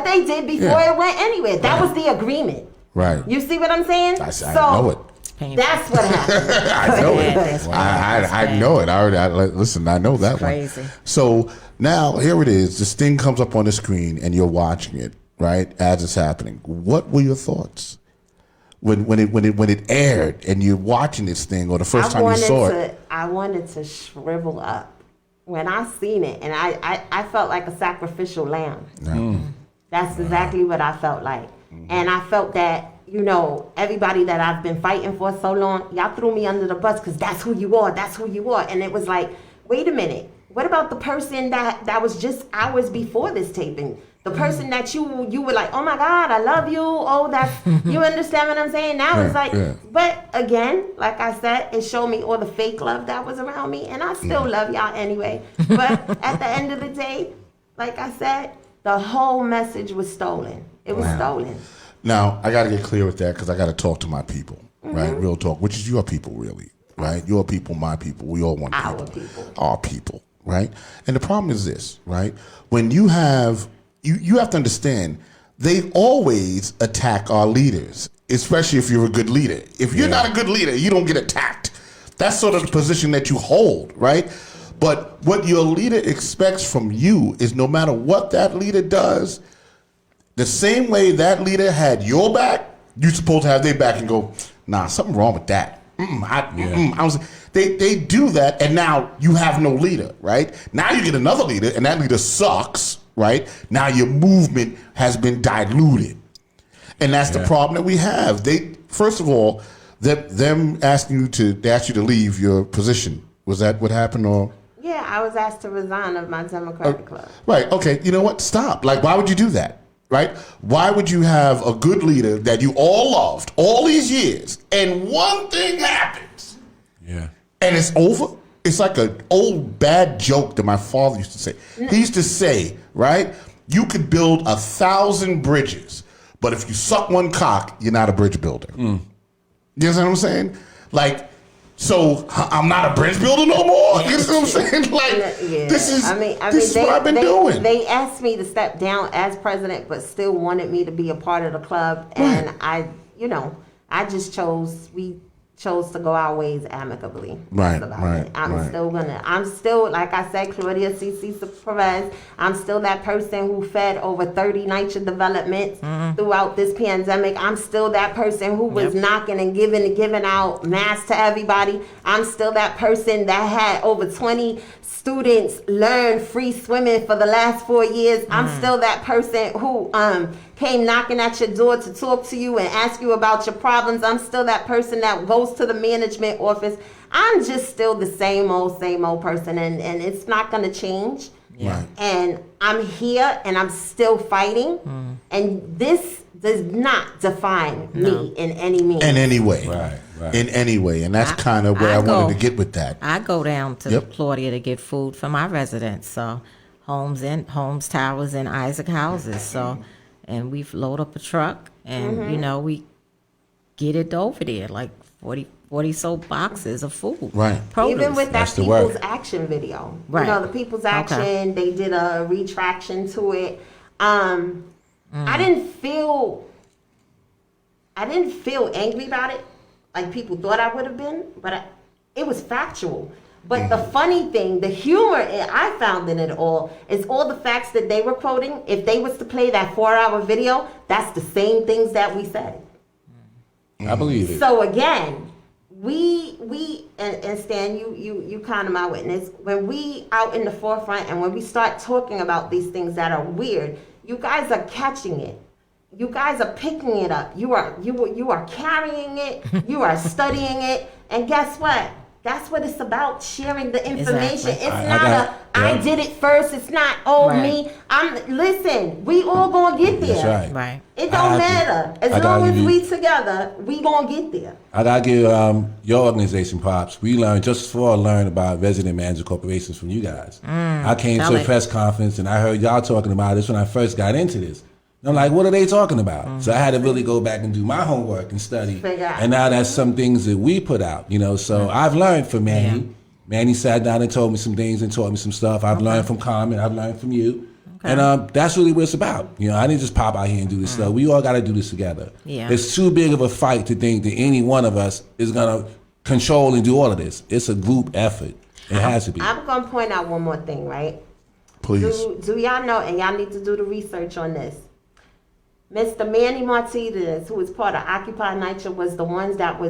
they did. before it went anywhere. That was the agreement. Right. You see what I'm saying? I know it. painful. That's what happened. I know Yeah, it. that's I know it. Listen, I know that crazy. one. So now here it is. This thing comes up on the screen, and you're watching it, right, as it's happening. What were your thoughts when it aired, and you're watching this thing, or the first time you saw it? I wanted to shrivel up when I seen it, and I felt like a sacrificial lamb. That's exactly what I felt like. And I felt that, you know, everybody that I've been fighting for so long, y'all threw me under the bus because that's who you are. That's who you are. And it was like, wait a minute. What about the person that was just hours before this taping? The person that you were like, oh my God, I love you. Oh, that's, you understand what I'm saying? Now it's like, but again, like I said, it showed me all the fake love that was around me. And I still love y'all anyway. But at the end of the day, like I said, the whole message was stolen. It was stolen. Now, I got to get clear with that because I got to talk to my people, right? Real talk, which is your people, really, right? Your people, my people. We all want people. Our people, right? And the problem is this, right? When you have, you have to understand, they always attack our leaders, especially if you're a good leader. If you're not a good leader, you don't get attacked. That's sort of the position that you hold, right? But what your leader expects from you is no matter what that leader does, the same way that leader had your back, you're supposed to have their back and go, nah, something wrong with that. They do that, and now you have no leader, right? Now you get another leader, and that leader sucks, right? Now your movement has been diluted. And that's the problem that we have. They, first of all, them asking you they asked you to leave your position. Was that what happened, or? Yeah, I was asked to resign of my Democratic club. Right, okay, you know what? Stop. Like, why would you do that? Right? Why would you have a good leader that you all loved all these years, and one thing happens, and it's over? It's like an old bad joke that my father used to say. He used to say, right, you could build 1,000 bridges, but if you suck one cock, you're not a bridge builder. You know what I'm saying? Like, so I'm not a bridge builder no more. You know what I'm saying? Like, this is what I've been doing. They asked me to step down as president, but still wanted me to be a part of the club, and I we chose to go our ways amicably. Right. I'm still, like I said, Claudia Ceci Perez. I'm still that person who fed over 30 NYCHA developments throughout this pandemic. I'm still that person who was knocking and giving out masks to everybody. I'm still that person that had over 20 students learn free swimming for the last 4 years. I'm still that person who came knocking at your door to talk to you and ask you about your problems. I'm still that person that goes to the management office. I'm just still the same old person, and it's not going to change. Right. And I'm here, and I'm still fighting, and this does not define me in any means. In any way. Right. In any way. And that's kind of where I wanted to get with that. I go down to Claudia to get food for my residents. So homes, towers, and Isaac houses. So, and we load up a truck, and you know, we get it over there, like 40 so boxes of food. Right. Produce. Even with that That's the People's work. Action video. Right. You know, the People's Action, they did a retraction to it. I didn't feel angry about it like people thought I would have been, but it was factual. But the funny thing, the humor I found in it all is all the facts that they were quoting. If they was to play that 4-hour video, that's the same things that we said. I believe it. So again, we and Stan, you kind of my witness. When we out in the forefront and when we start talking about these things that are weird, you guys are catching it. You guys are picking it up. You are carrying it. You are studying it. And guess what? That's what it's about, sharing the information. Exactly. It's I did it first. It's not, me. Listen, we all gonna get there. That's right. Right. It don't matter. As long as we together, we gonna get there. I gotta give your organization props. We learned about resident manager corporations from you guys. I came to a press conference and I heard y'all talking about this when I first got into this. And I'm like, what are they talking about? So I had to really go back and do my homework and study. And now that's some things that we put out, you know. So I've learned from Manny. Manny sat down and told me some things and taught me some stuff. I've learned from Carmen. I've learned from you. Okay. And that's really what it's about. You know, I didn't just pop out here and do this stuff. We all got to do this together. Yeah. It's too big of a fight to think that any one of us is going to control and do all of this. It's a group effort. It has to be. I'm going to point out one more thing, right? Please. Do y'all know, and y'all need to do the research on this, Mr. Manny Martinez, who was part of Occupy NYCHA, was the ones that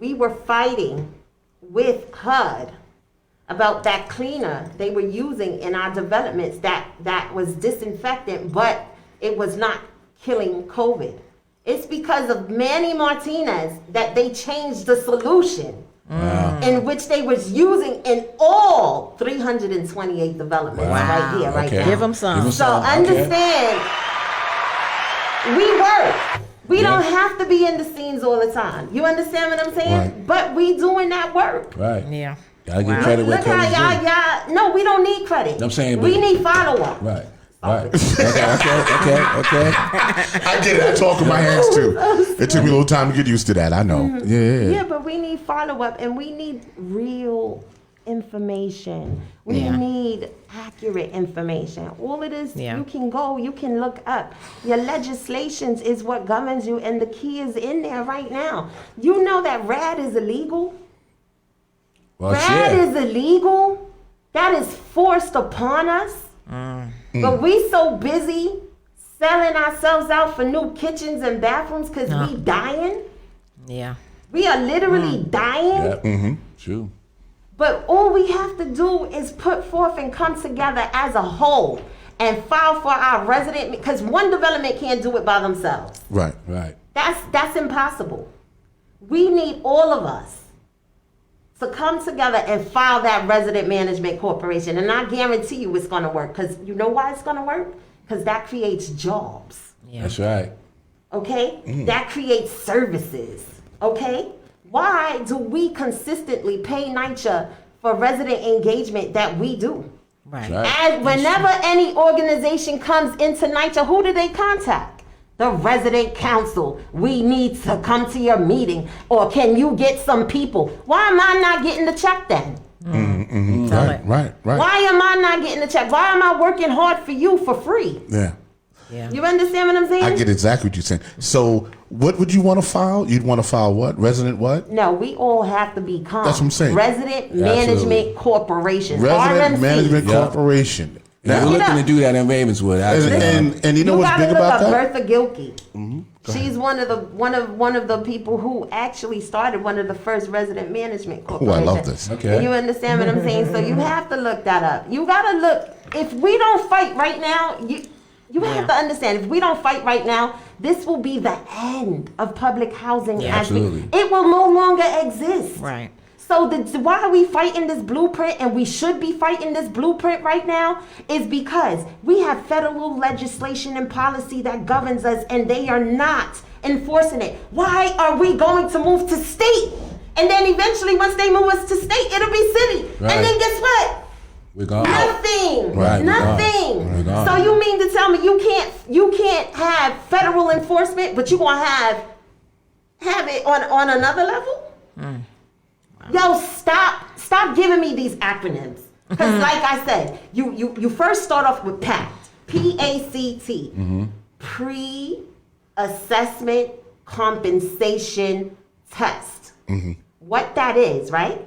we were fighting with HUD about that cleaner they were using in our developments that was disinfectant, but it was not killing COVID. It's because of Manny Martinez that they changed the solution. Wow. In which they was using in all 328 developments right here, right now. Give them some. So understand, we work. We don't have to be in the scenes all the time. You understand what I'm saying? Right. But we doing that work. Right. Yeah. Gotta get credit where Look how credit's due. y'all, no, we don't need credit. I'm saying, we but- need follow-up. Right. Right. Okay. I get it. I talk with my hands too. It took me a little time to get used to that. I know. Yeah, but we need follow-up, and we need real information. We need accurate information. All it is, you can go, you can look up. Your legislations is what governs you, and the key is in there right now. You know that RAD is illegal? Well, RAD shit. is illegal. That is forced upon us. But we so busy selling ourselves out for new kitchens and bathrooms because we dying. Yeah. We are literally dying. Yep. Mm-hmm. True. But all we have to do is put forth and come together as a whole and file for our resident, because one development can't do it by themselves. Right. Right. That's impossible. We need all of us to come together and file that resident management corporation. And I guarantee you it's going to work. Because you know why it's going to work? Because that creates jobs. Yeah. That's right. Okay? That creates services. Okay? Why do we consistently pay NYCHA for resident engagement that we do? Right. Right. And whenever any organization comes into NYCHA, who do they contact? The resident council. We need to come to your meeting. Or can you get some people? Why am I not getting the check then? Right. Why am I not getting the check? Why am I working hard for you for free? Yeah. Yeah. You understand what I'm saying? I get exactly what you're saying. So, what would you want to file? You'd want to file what? Resident what? No, we all have to become That's what I'm saying. Resident Management Corporations. Resident RMC. Management Yep. Corporation. Now, we're looking to do that in Ravenswood. Actually. And you know You what's gotta big look about up that? Bertha Gilkey. She's one of the people who actually started one of the first resident management Oh, I corporations. love this. Okay. You understand what I'm saying? So you have to look that up. You gotta look. If we don't fight right now, you have to understand. If we don't fight right now, this will be the end of public housing. Yeah, absolutely. It will no longer exist. Right. So why are we fighting this blueprint, and we should be fighting this blueprint right now, is because we have federal legislation and policy that governs us, and they are not enforcing it. Why are we going to move to state? And then eventually, once they move us to state, it'll be city. Right. And then guess what? We're gone. Nothing. Right, we're Nothing. We're gone. So you mean to tell me you can't have federal enforcement, but you gonna have it on another level? Yo, stop giving me these acronyms. Because like I said, you first start off with PACT. P-A-C-T. Pre-assessment compensation test. What that is, right?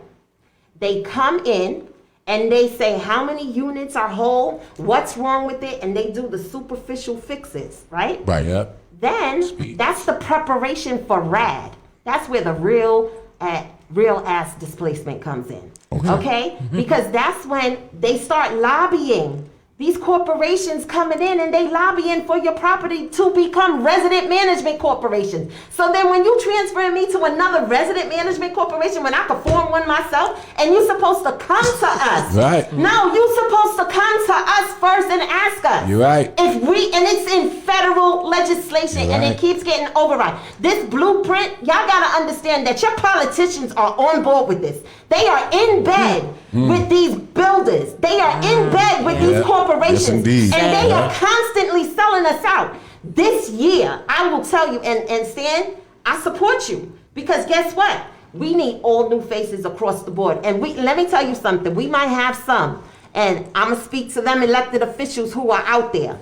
They come in and they say how many units are whole, what's wrong with it, and they do the superficial fixes, right? Right. Yep. Then that's the preparation for RAD. That's where the real ass displacement comes in. Okay? Because that's when they start lobbying. These corporations coming in and they lobbying for your property to become resident management corporations. So then when you transfer me to another resident management corporation, when I could form one myself, and you're supposed to come to us. Right. No, you're supposed to come to us first and ask us. You're right. And it's in federal legislation, You're and right. it keeps getting override. This blueprint, y'all gotta understand that your politicians are on board with this. They are in bed with these builders. They are in bed with these corporations. Yes, indeed. And they are constantly selling us out. This year, I will tell you, and Stan, I support you. Because guess what? We need all new faces across the board. And let me tell you something. We might have some And I'm going to speak to them elected officials who are out there.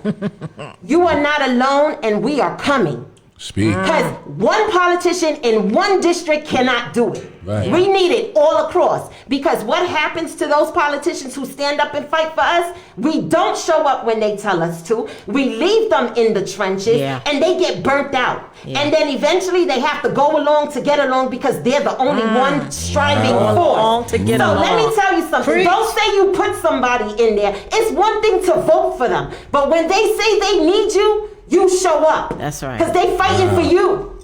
You are not alone, and we are coming. Speak. Because one politician in one district cannot do it. Right. We need it all across. Because what happens to those politicians who stand up and fight for us? We don't show up when they tell us to. We leave them in the trenches, and they get burnt out. And then eventually they have to go along to get along because they're the only one striving for it. So let me tell you something. Don't say you put somebody in there. It's one thing to vote for them. But when they say they need you, you show up. That's right. Because they fighting for you.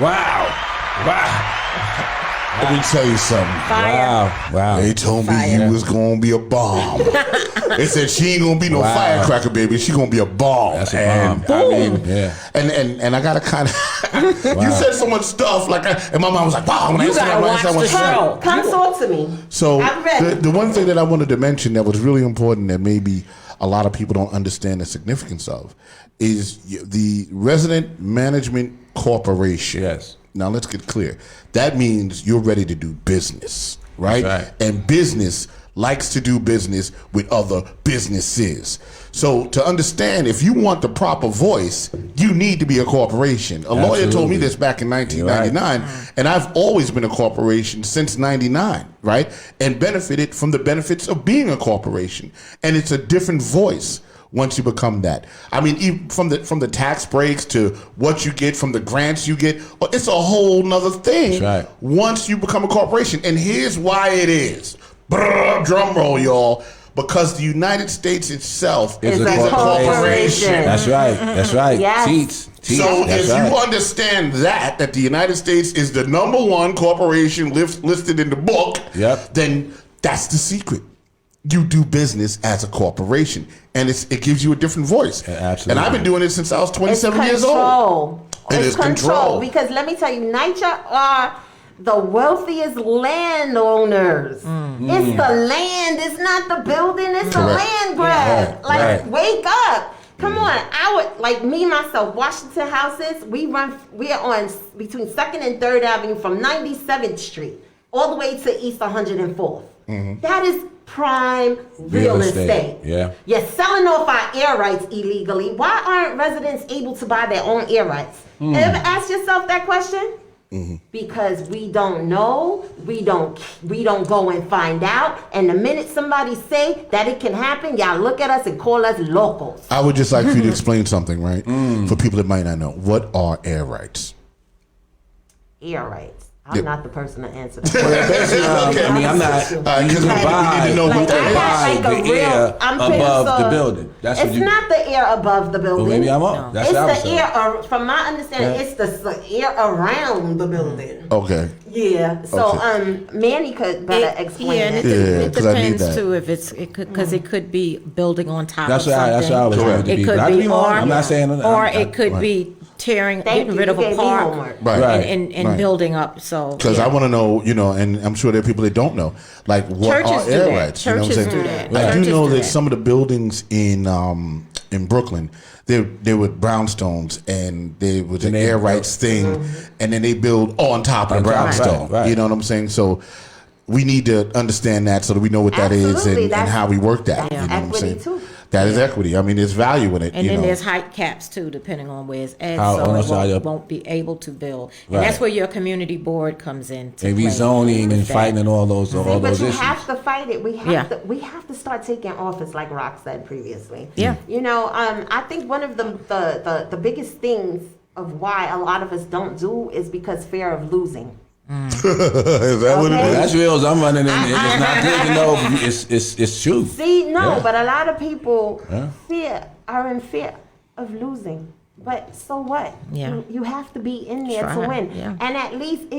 Wow. Let me tell you something. Wow. They told me you was gonna be a bomb. They said she ain't gonna be no firecracker, baby. She gonna be a bomb. That's a bomb. I mean, and I gotta kind of. You said so much stuff like, and my mom was like, "Wow." You gotta watch the show. Come talk to me. So I'm ready. the one thing that I wanted to mention that was really important that maybe a lot of people don't understand the significance of is the Resident Management Corporation. Yes. Now let's get clear. That means you're ready to do business, right? That's right. And business likes to do business with other businesses. So to understand, if you want the proper voice, you need to be a corporation. A lawyer told me this back in 1999, and I've always been a corporation since 99, right? And benefited from the benefits of being a corporation. And it's a different voice once you become that. I mean, even from the tax breaks to what you get from the grants you get, it's a whole nother thing. That's right. Once you become a corporation. And here's why it is. Brrr, drum roll, y'all. Because the United States itself is a a corporation. That's right. Yes. Teats. So That's if you understand that the United States is the #1 corporation listed in the book, then that's the secret. You do business as a corporation, and it gives you a different voice. Absolutely. And I've been doing it since I was 27 years old. It's control. Because let me tell you, NYCHA are the wealthiest landowners. It's the land. It's not the building. It's a land grab. Wake up. Come on. I would, like me, myself, Washington houses, we are on between 2nd and 3rd Avenue from 97th Street all the way to East 104th. That is prime real estate. You're selling off our air rights illegally. Why aren't residents able to buy their own air rights? Ever ask yourself that question? Because we don't know, we don't go and find out, and the minute somebody say that it can happen, y'all look at us and call us locals. I would just like for you to explain something, right? For people that might not know. What are air rights? Air rights. I'm not the person to answer that. I mean, I'm not. You can buy the air above the building. That's it's not the air above the building. Well, maybe I'm up. That's it's the air. From my understanding, it's the air around the building. Okay. Yeah. So, Manny could better explain it. It depends too if because it could be building on top of something. That's what I was going to be. It could be, I'm not saying, or it could be getting rid of a park and building up. So because I want to know, and I'm sure there are people that don't know, like what are air rights? Churches do that. I do know that some of the buildings in Brooklyn, they were brownstones, and there was an air rights thing, and then they build on top of the brownstone. Right. You know what I'm saying? So we need to understand that so that we know what that is and how we work that. You know what I'm saying? Too. That is equity. I mean, there's value in it. And then there's height caps too, depending on where it's at, so it won't be able to build. And that's where your community board comes in. And rezoning and fighting and all those issues. But you have to fight it. We have to start taking office, like Rock said previously. Yeah. I think one of the biggest things of why a lot of us don't do is because fear of losing. Is that what it is? That's real. I'm running in. It's not good to know. It's true. See, but a lot of people are in fear of losing. But so what? Yeah. You have to be in there to win. Yeah. And at least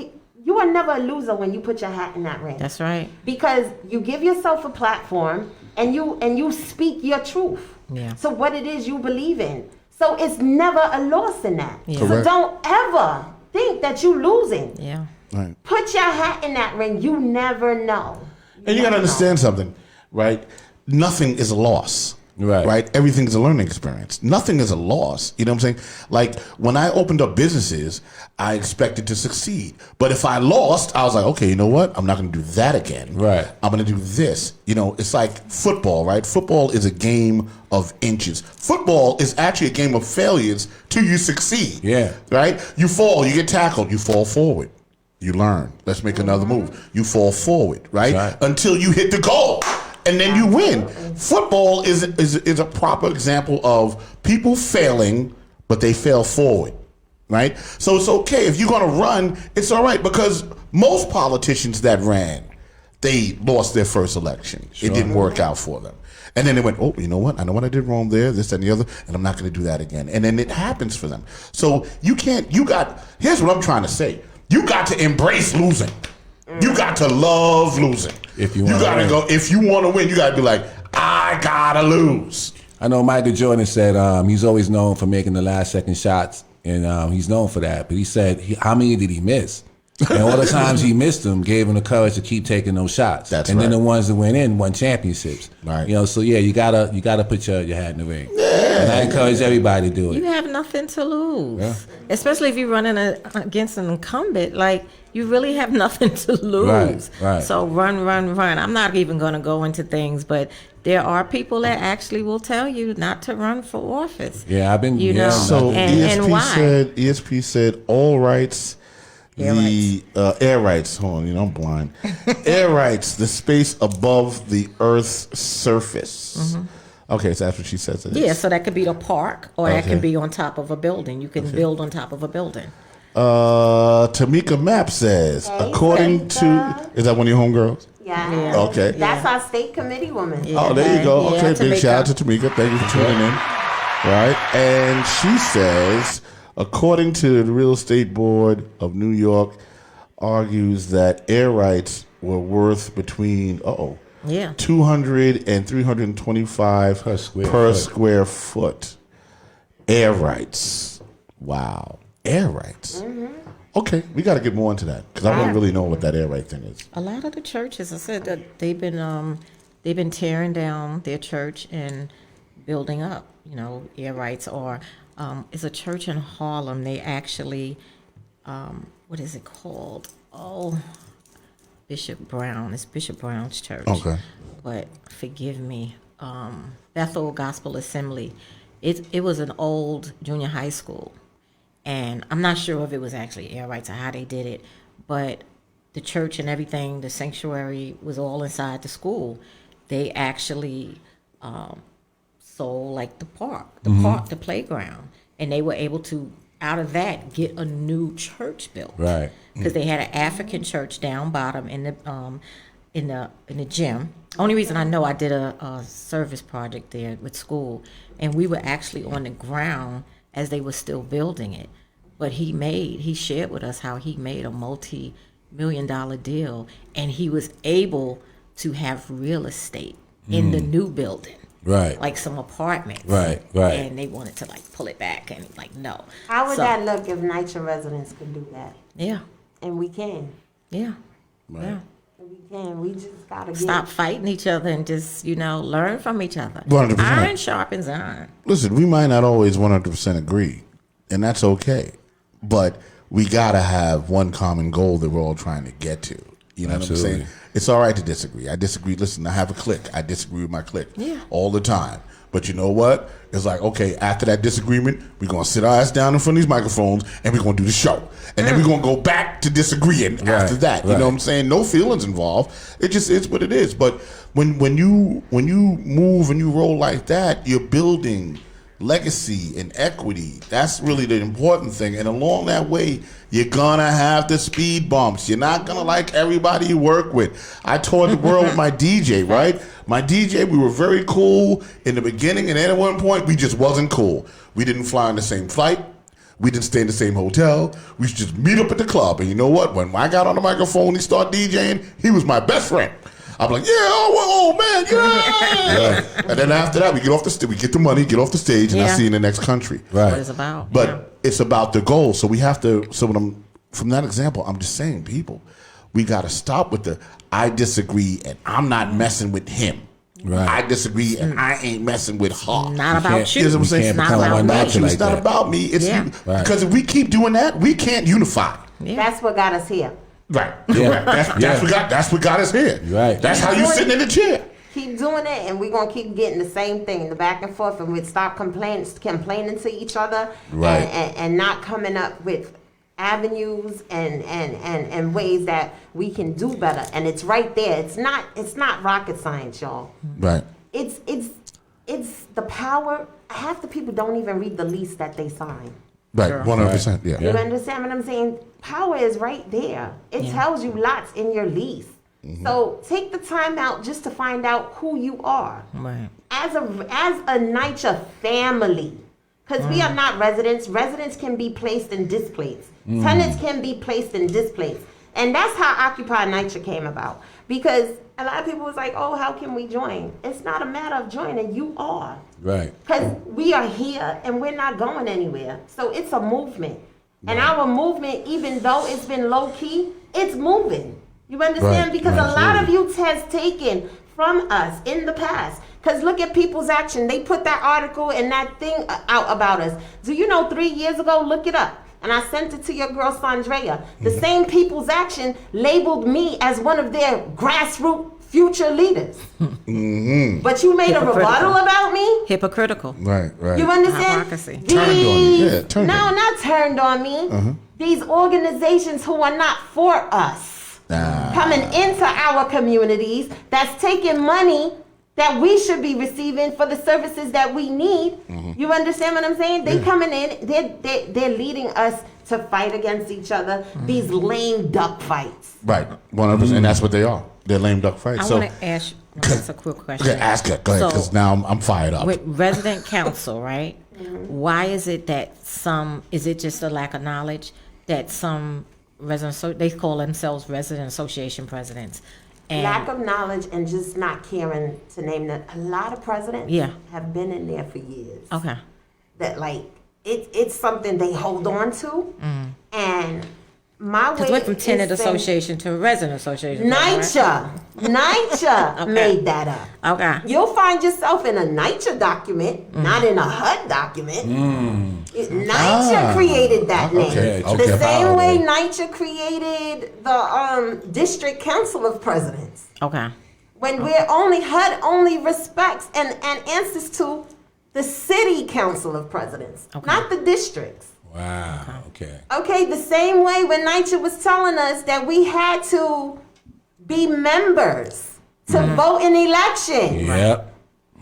you are never a loser when you put your hat in that ring. That's right. Because you give yourself a platform and you speak your truth. Yeah. So what it is you believe in. So it's never a loss in that. Yeah. So don't ever think that you're losing. Yeah. Right. Put your hat in that ring. You never know. And you got to understand something, right? Nothing is a loss. Right? Everything's a learning experience. Nothing is a loss. You know what I'm saying? Like when I opened up businesses, I expected to succeed. But if I lost, I was like, okay, you know what? I'm not going to do that again. Right. I'm going to do this. You know, it's like football, right? Football is a game of inches. Football is actually a game of failures till you succeed. Yeah. Right? You fall, you get tackled, you fall forward. You learn. Let's make another move. You fall forward, right? Until you hit the goal. And then you win. Football is a proper example of people failing, but they fail forward, right? So it's okay. If you're going to run, it's all right, because most politicians that ran, they lost their first election. It didn't work out for them. And then they went, oh, you know what? I know what I did wrong there, this, and the other, and I'm not going to do that again. And then it happens for them. So here's what I'm trying to say. You got to embrace losing. You got to love losing. If you want to win, you got to be like, I gotta lose. I know Michael Jordan said he's always known for making the last second shots, and he's known for that. But he said, how many did he miss? And all the times he missed them gave him the courage to keep taking those shots. And then the ones that went in won championships. Right. You know, so yeah, you gotta put your hat in the ring. Yeah. And I encourage everybody to do it. You have nothing to lose, especially if you're running against an incumbent. Like, you really have nothing to lose. Right. So run. I'm not even going to go into things, but there are people that actually will tell you not to run for office. Yeah, I've been. So and why? ESP said all rights. Air rights. Hold on, I'm blind. Air rights, the space above the Earth's surface. Okay, so that's what she says. Yeah, so that could be the park, or that could be on top of a building. You can build on top of a building. Tamika Map says, according to, is that one of your homegirls? Yeah. Okay. That's our state committee woman. Yeah, there you go. Okay, big shout out to Tamika. Thank you for tuning in. Right, and she says, according to the Real Estate Board of New York, argues that air rights were worth between 200 and 325 per square foot. Air rights. Wow. Air rights. Okay, we got to get more into that, because I don't really know what that air right thing is. A lot of the churches, I said that they've been tearing down their church and building up, air rights. Or it's a church in Harlem. They actually, what is it called? Oh, Bishop Brown. It's Bishop Brown's church. Okay. But forgive me, Bethel Gospel Assembly. It was an old junior high school. And I'm not sure if it was actually air rights or how they did it, but the church and everything, the sanctuary was all inside the school. They actually sold like the park, the playground, and they were able to, out of that, get a new church built. Right. Because they had an African church down bottom in the gym. Only reason I know, I did a service project there with school, and we were actually on the ground as they were still building it. But he shared with us how he made a multi-million-dollar deal, and he was able to have real estate in the new building. Right. Like some apartments. Right. And they wanted to pull it back, and no. How would that look if NYCHA residents could do that? Yeah. And we can. Yeah. Right. Yeah. We can. We just gotta stop fighting each other and just learn from each other. 100%. Iron sharpens iron. Listen, we might not always 100% agree, and that's okay. But we gotta have one common goal that we're all trying to get to. You know Absolutely. what I'm saying? It's all right to disagree. I disagree. Listen, I have a clique. I disagree with my clique all the time. But you know what? It's like, okay, after that disagreement, we're going to sit our ass down in front of these microphones and we're going to do the show. And then we're going to go back to disagreeing after that. You know what I'm saying? No feelings involved. It just is what it is. But when you move and you roll like that, you're building legacy and equity. That's really the important thing. And along that way, you're gonna have the speed bumps. You're not gonna like everybody you work with. I toured the world with my DJ, right? My DJ, we were very cool in the beginning, and then at one point, we just wasn't cool. We didn't fly on the same flight. We didn't stay in the same hotel. We used to just meet up at the club. And you know what? When I got on the microphone, he started DJing, he was my best friend. I'm like, man, yeah. And then after that, we get off the stage, we get the money, get off the stage, and I see you in the next country. Right. What it's about. But it's about the goal. So we have to. So from that example, I'm just saying, people, we got to stop with the I disagree and I'm not messing with him. Right. I disagree, and I ain't messing with her. Not about you. You know what I'm saying? can't Not become about one me. NYCHA It's like not that. about me. It's Yeah. you. Right. Because if we keep doing that, we can't unify. Yeah. That's what got us here. Right. Yeah. Correct. That's what got us here. Right. That's how you sitting in the chair. Keep doing it, and we're gonna keep getting the same thing, the back and forth, and we'd stop complaining to each other, Right. and not coming up with avenues and ways that we can do better. And it's right there. It's not rocket science, y'all. Right. It's the power. Half the people don't even read the lease that they sign. Right. Sure. 100%. Yeah. You understand what I'm saying? Power is right there. It tells you lots in your lease. So take the time out just to find out who you are. Right. As a NYCHA family, because we are not residents. Residents can be placed and displaced. Tenants can be placed and displaced. And that's how Occupy NYCHA came about. Because a lot of people was like, oh, how can we join? It's not a matter of joining. You are. Right. Because we are here and we're not going anywhere. So it's a movement. And our movement, even though it's been low key, it's moving. You understand? Right. Because a lot of youth has taken from us in the past. Because look at People's Action. They put that article and that thing out about us. Do you know 3 years ago? Look it up. And I sent it to your girl, Saundrea. The same People's Action labeled me as one of their grassroots future leaders. But you made a rebuttal about me? Hypocritical. Right. Right. You understand? Hypocrisy. Turned on you. Yeah, turned no, on you. not turned on me. These organizations who are not for us coming into our communities that's taking money that we should be receiving for the services that we need. You understand what I'm saying? They coming in, they're leading us to fight against each other. These lame duck fights. Right. 100%. And that's what they are. They're lame duck fights. I want to ask you, that's a quick question. Okay, ask it. Go ahead, because now I'm fired up. With resident council, right? Why is it that is it just a lack of knowledge that some they call themselves resident association presidents? And Lack of knowledge and just not caring to name that. A lot of presidents have been in there for years. Okay. That like it's something they hold on to, and my way Because went from tenant is association to resident association. NYCHA made that up. Okay. You'll find yourself in a NYCHA document, not in a HUD document. NYCHA created that name. Okay, The okay. same way NYCHA created the District Council of Presidents. Okay. When we're HUD only respects and answers to the City Council of Presidents, not the districts. Wow. Okay. Okay, the same way when NYCHA was telling us that we had to be members to vote in election. Yep.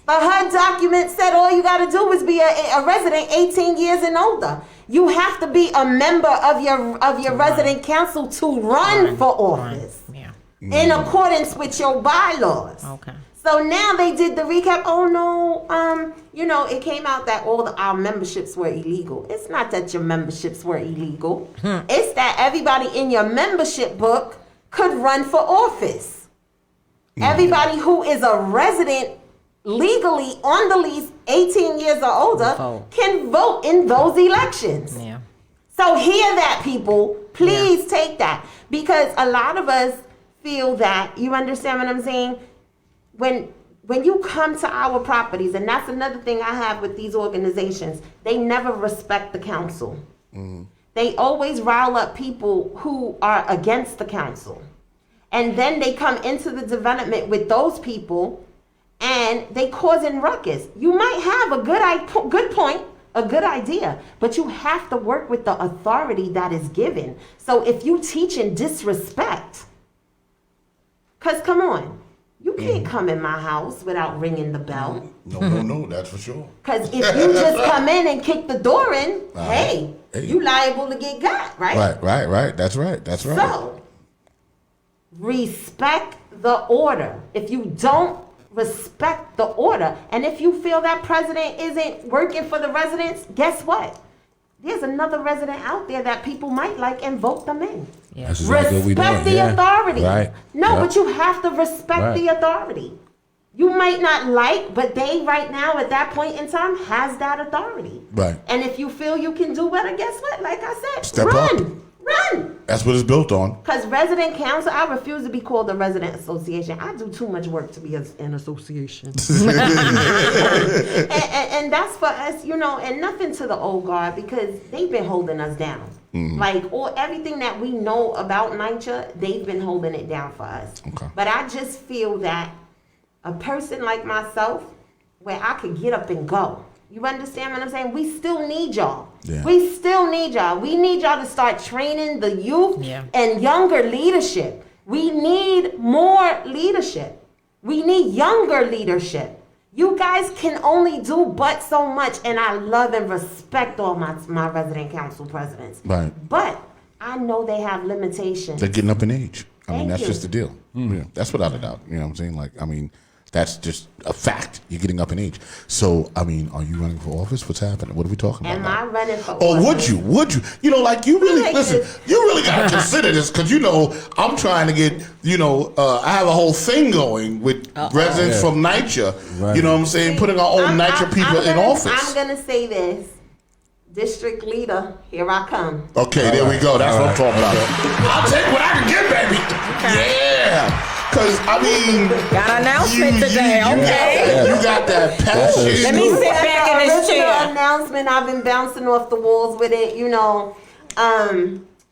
The HUD document said all you got to do is be a resident 18 years and older. You have to be a member of your resident council to run for office Yeah. in accordance with your bylaws. Okay. So now they did the recap. Oh no, it came out that all our memberships were illegal. It's not that your memberships were illegal. It's that everybody in your membership book could run for office. Everybody who is a resident legally on the lease, 18 years or older, Vote. can vote in those elections. Yeah. So hear that, people. Please take that. Because a lot of us feel that, you understand what I'm saying? When you come to our properties, and that's another thing I have with these organizations, they never respect the council. They always rile up people who are against the council. And then they come into the development with those people and they causing ruckus. You might have a good point, a good idea, but you have to work with the authority that is given. So if you teach in disrespect, because come on, you can't come in my house without ringing the bell. No, that's for sure. Because if you just come in and kick the door in, hey, you liable to get got, right? Right. That's right. So, respect the order. If you don't respect the order, and if you feel that president isn't working for the residents, guess what? There's another resident out there that people might like and vote them in. Yeah. That's exactly what we doing. Respect the Yeah. authority. Right. No, Yep. but you have to respect Right. the authority. You might not like, but they right now at that point in time has that authority. Right. And if you feel you can do better, guess what? Like I said, Step run. up. Run. That's what it's built on. Because resident council, I refuse to be called a resident association. I do too much work to be an association. and that's for us, and nothing to the old guard because they've been holding us down. Like everything that we know about NYCHA, they've been holding it down for us. Okay. But I just feel that a person like myself, where I could get up and go. You understand what I'm saying? We still need y'all. Yeah. We still need y'all. We need y'all to start training the youth and younger leadership. We need more leadership. We need younger leadership. You guys can only do but so much, and I love and respect all my resident council presidents. Right. But I know they have limitations. They're getting up in age. Thank That's you. just the deal. Yeah, that's without a doubt. You know what I'm saying? That's just a fact. You're getting up in age. So, are you running for office? What's happening? What are we talking about? Am I running for Or office? would you? You really, like listen, this. you really got to consider this because, I'm trying to get, I have a whole thing going with residents from NYCHA, Right. you know what I'm saying, putting our own NYCHA people in office. I'm going to say this. District leader, here I come. Okay, there we go. That's what I'm talking about. I'll take what I can get, baby. Yeah. Because, Got an announcement today, okay. You got that passion. Let me sit back in this Original chair. announcement. I've been bouncing off the walls with it,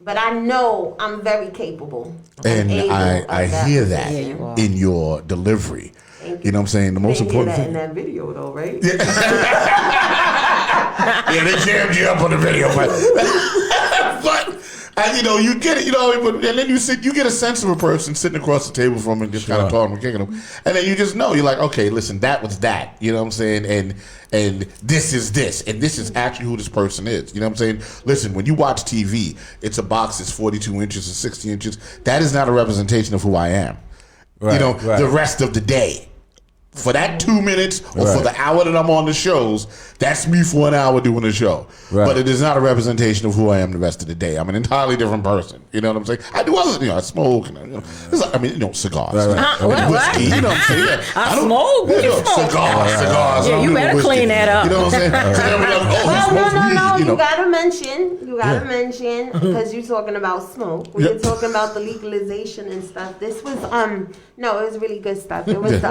But I know I'm very capable. And able I of that. hear that Yeah, you are. in your delivery. Thank You know what I'm saying? The most Didn't hear important that in thing. that video, though, right? Yeah, they jammed you up on the video, but you get it, and then you get a sense of a person sitting across the table from him and just kind of talking and kicking them, and then you just know you're like, okay, listen, that was that, you know what I'm saying, and this is this, and this is actually who this person is, you know what I'm saying. Listen, when you watch TV, it's a box that's 42 inches or 60 inches. That is not a representation of who I am. Right, The rest of the day. For that 2 minutes or for the hour that I'm on the shows, that's me for an hour doing the show. Right. But it is not a representation of who I am the rest of the day. I'm an entirely different person. You know what I'm saying? I do other things. I smoke. And, cigars. Right. Whiskey. You know what I'm saying? Yeah. I smoke? What you smoke? Cigars. Yeah, you better clean that up. You know what I'm saying? So they'll be like, he Well, smokes weed, no. you know. You gotta mention because you're talking about smoke. When you're talking about the legalization and stuff. This was it was really good stuff. It was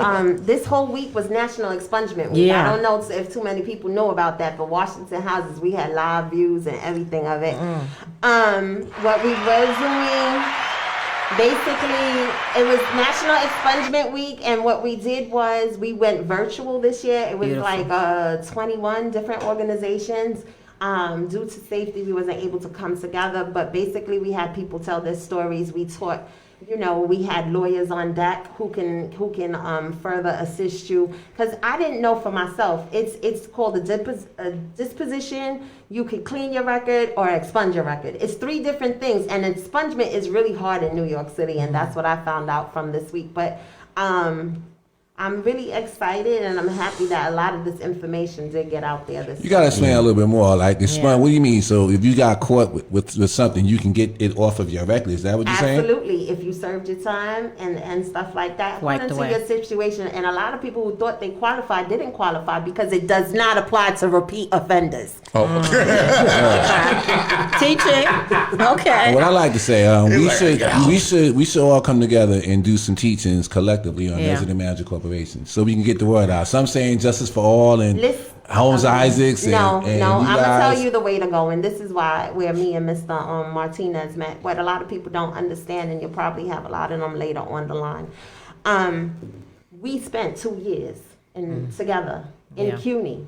this whole week was National Expungement Week. Yeah. I don't know if too many people know about that, but Washington Houses, we had live views and everything of it. What we were doing, basically, it was National Expungement Week, and what we did was we went virtual this year. It was Beautiful. like 21 different organizations. Due to safety, we wasn't able to come together, but basically we had people tell their stories. We taught, we had lawyers on deck who can further assist you. Because I didn't know for myself, it's called a disposition. You can clean your record or expunge your record. It's 3 different things, and expungement is really hard in New York City, and that's what I found out from this week. But I'm really excited, and I'm happy that a lot of this information did get out there this You got to explain a little bit more. Like, Yeah. what do you mean? So if you got caught with something, you can get it off of your record. Is that what you're saying? Absolutely. If you served your time and stuff like that, Wiped according away. to your situation. And a lot of people who thought they qualified didn't qualify because it does not apply to repeat offenders. Teaching. Okay. What I like to say, we like, should all come together and do some teachings collectively on Yeah. resident manager corporations, so we can get the word out. Some saying justice for all and Listen, Holmes Isaacs. And, No, and you I'm gonna guys. tell you the way to go, and this is where me and Mr. Martinez met. What a lot of people don't understand, and you'll probably have a lot of them later on the line. We spent 2 years together in Yeah. CUNY.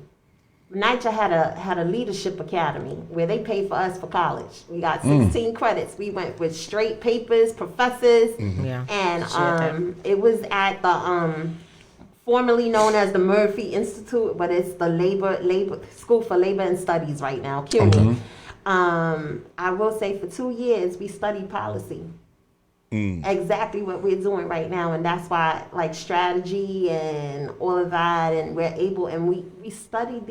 NYCHA had a leadership academy where they paid for us for college. We got 16 credits. We went with straight papers, professors, Yeah. and Shared that. it was at the formerly known as the Murphy Institute, but it's the labor School for Labor and Studies right now, CUNY. I will say for 2 years we studied policy. Exactly what we're doing right now, and that's why like strategy and all of that, and we're able, and we studied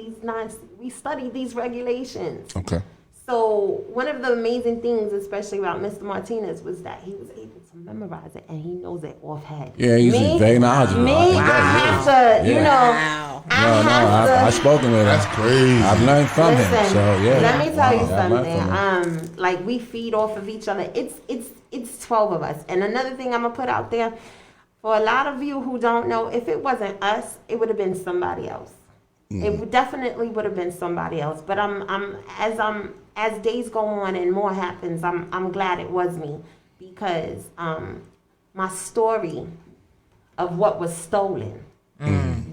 these regulations. Okay. So one of the amazing things, especially about Mr. Martinez, was that he was able to memorize it and he knows it offhand. Yeah, he's very knowledgeable. Me, He I does, have to, Yeah. Wow. I have I've spoken with him. That's crazy. I've learned from him. Listen, So yeah. let me tell you I've learned from something. Like we feed off of each other. It's 12 of us. And another thing I'm gonna put out there, for a lot of you who don't know, if it wasn't us, it would have been somebody else. It definitely would have been somebody else. But as days go on and more happens, I'm glad it was me, because my story of what was stolen,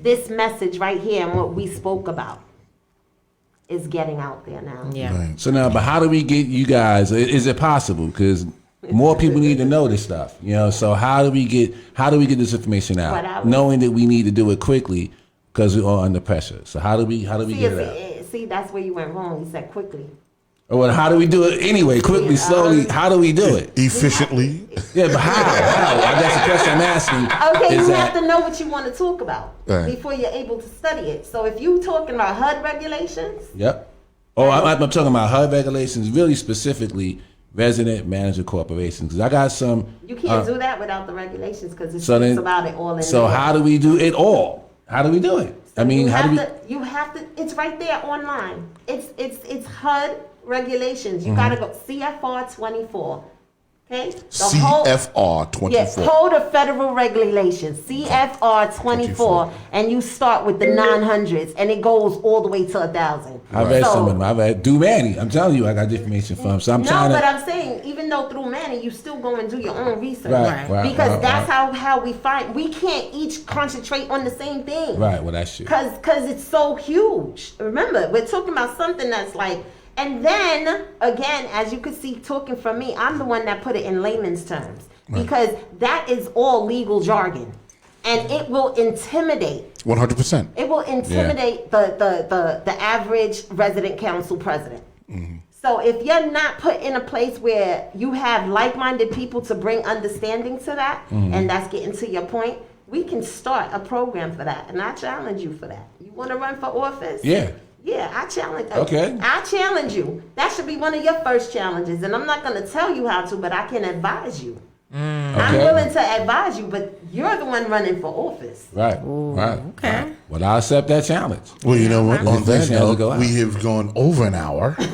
this message right here and what we spoke about, is getting out there now. Yeah. Right. So now, but how do we get you guys? Is it possible? Because more people need to know this stuff, you know. So how do we get this information out, knowing that we need to do it quickly because we're all under pressure? So how do we get it out? See, that's where you went wrong. You said quickly. Or well, how do we do it anyway? Quickly, slowly. How do we do it? Efficiently. Yeah, but how? I guess the question I'm asking. Okay, is you that, have to know what you want to talk about Right. before you're able to study it. So if you talking about HUD regulations, Yep. Oh, I'm talking about HUD regulations, really specifically resident manager corporations. Because I got some. you can't do that without the regulations, because it So speaks then, about it all in so there. how do we do it all? How do we do it? I mean, you how do we? You have to. It's right there online. It's HUD regulations. Mm-hmm. You gotta go CFR 24. Okay. CFR 24. Yeah, Code of Federal Regulations, CFR 24, and you start with the 900s, and it goes all the way to 1,000. I read some of them. I read Manny. I'm telling you, I got information from. So I'm trying but to. I'm saying, even though through Manny, you still go and do your own research. Right. Because that's how we find. We can't each concentrate on the same thing. Right. Well, that's true. Because it's so huge. Remember, we're talking about something that's like. And then, again, as you can see, talking from me, I'm the one that put it in layman's terms. Right. Because that is all legal jargon. And it will intimidate. 100%. It will intimidate the average resident council president. Mm-hmm. So if you're not put in a place where you have like-minded people to bring understanding to that, and that's getting to your point, we can start a program for that. And I challenge you for that. You want to run for office? Yeah. Yeah, I challenge you. Okay. I challenge you. That should be one of your first challenges. And I'm not going to tell you how to, but I can advise you. I'm willing to advise you, but you're the one running for office. Right. Right. Okay. Well, I'll accept that challenge. Well, you know what? On that note, go out. we have gone over an hour. I'm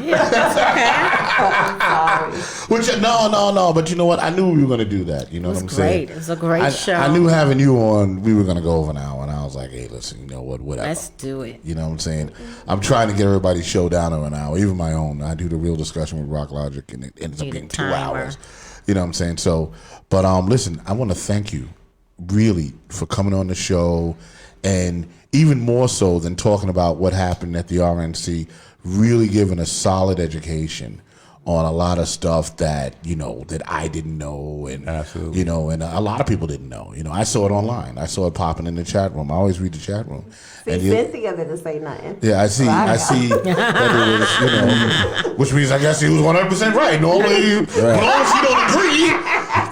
sorry. Which no. But you know what? I knew we were going to do that. You know what I'm saying? It was a great show. I knew having you on, we were going to go over an hour, and I was like, hey, listen, you know what? Whatever. Let's do it. You know what I'm saying? I'm trying to get everybody's show down to an hour, even my own. I do the real discussion with Rock Logic, and it ends up being 2 hours. You know what I'm saying? So, but listen, I want to thank you really for coming on the show, and even more so than talking about what happened at the RNC, really giving a solid education on a lot of stuff that, you know, that I didn't know, and absolutely, you know, and a lot of people didn't know. You know, I saw it online. I saw it popping in the chat room. I always read the chat room. See, Cynthia didn't say nothing. Yeah, I see that it was, you know, which means I guess he was 100% right. Normally, when she don't agree,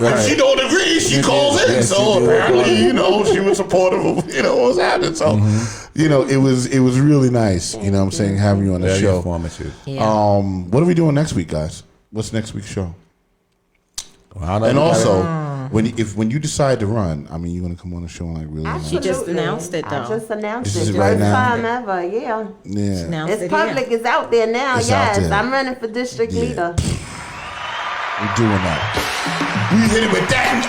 if she don't agree, she calls in. So apparently, you know, she was supportive of, you know, what was happening. So, you know, it was really nice. You know what I'm saying, having you on the Very show. informative. Yeah. What are we doing next week, guys? What's next week's show? Well, and also, when you decide to run, I mean, you're gonna come on the show and like really. She just announced it, though. I just announced This it. is right First now? time ever, yeah. Yeah. It's public. It's out there now. It's out yes, there. I'm running for district leader. We're doing that. We hit it with that and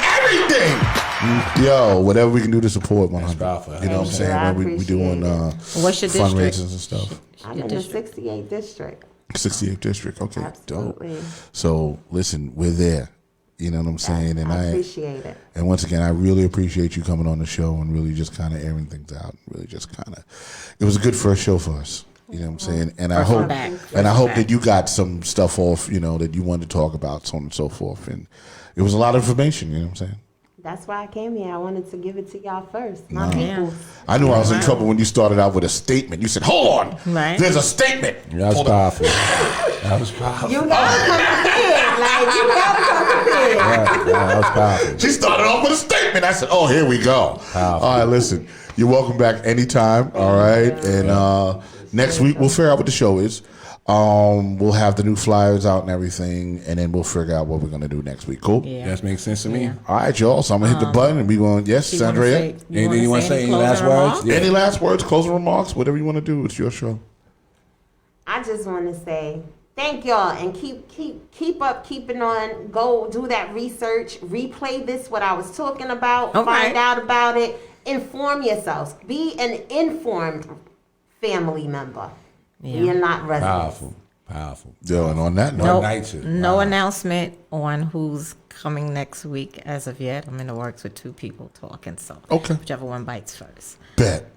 everything. Yo, whatever we can do to support 100. powerful. You know what I'm saying? I When we doing What's your fundraisers district? and stuff. I'm in the 68th district. 68th district. Okay, Absolutely. dope. So listen, we're there. You know what I'm saying? And I appreciate it. And once again, I really appreciate you coming on the show and really just kind of airing things out. Really just kind of, it was a good first show for us. You know what I'm saying? And I hope, that you got some stuff off, you know, that you wanted to talk about, so on and so forth. And it was a lot of information. You know what I'm saying? That's why I came here. I wanted to give it to y'all first. My people. I knew I was in trouble when you started out with a statement. You said, hold on. Right. There's a statement. That was powerful. That was powerful. You gotta come prepared. Like, you gotta come prepared. That was powerful. She started off with a statement. I said, oh, here we go. Powerful. All right, listen. You're welcome back anytime. All right. And next week, we'll figure out what the show is. We'll have the new flyers out and everything, and then we'll figure out what we're gonna do next week. Cool. Yeah. That makes sense to me. Yeah. All right, y'all. So I'm gonna hit the button and we going. Yes, You wanna Saundrea. say- Anything you want to say? Any closing last words? remarks? Yeah. Any last words? Closing remarks? Whatever you want to do. It's your show. I just want to say thank y'all and keep up, keeping on. Go do that research. Replay this, what I was talking about. Okay. Find out about it. Inform yourselves. Be an informed family member. Yeah. You're not residents. Powerful. Yo, and on that note, No, NYCHA. no Wow. announcement on who's coming next week as of yet. I'm in the works with 2 people talking, so Okay. whichever one bites first. bet.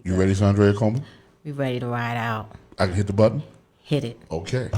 You ready, Saundrea Coleman? We ready to ride out. I can hit the button. Hit it. Okay.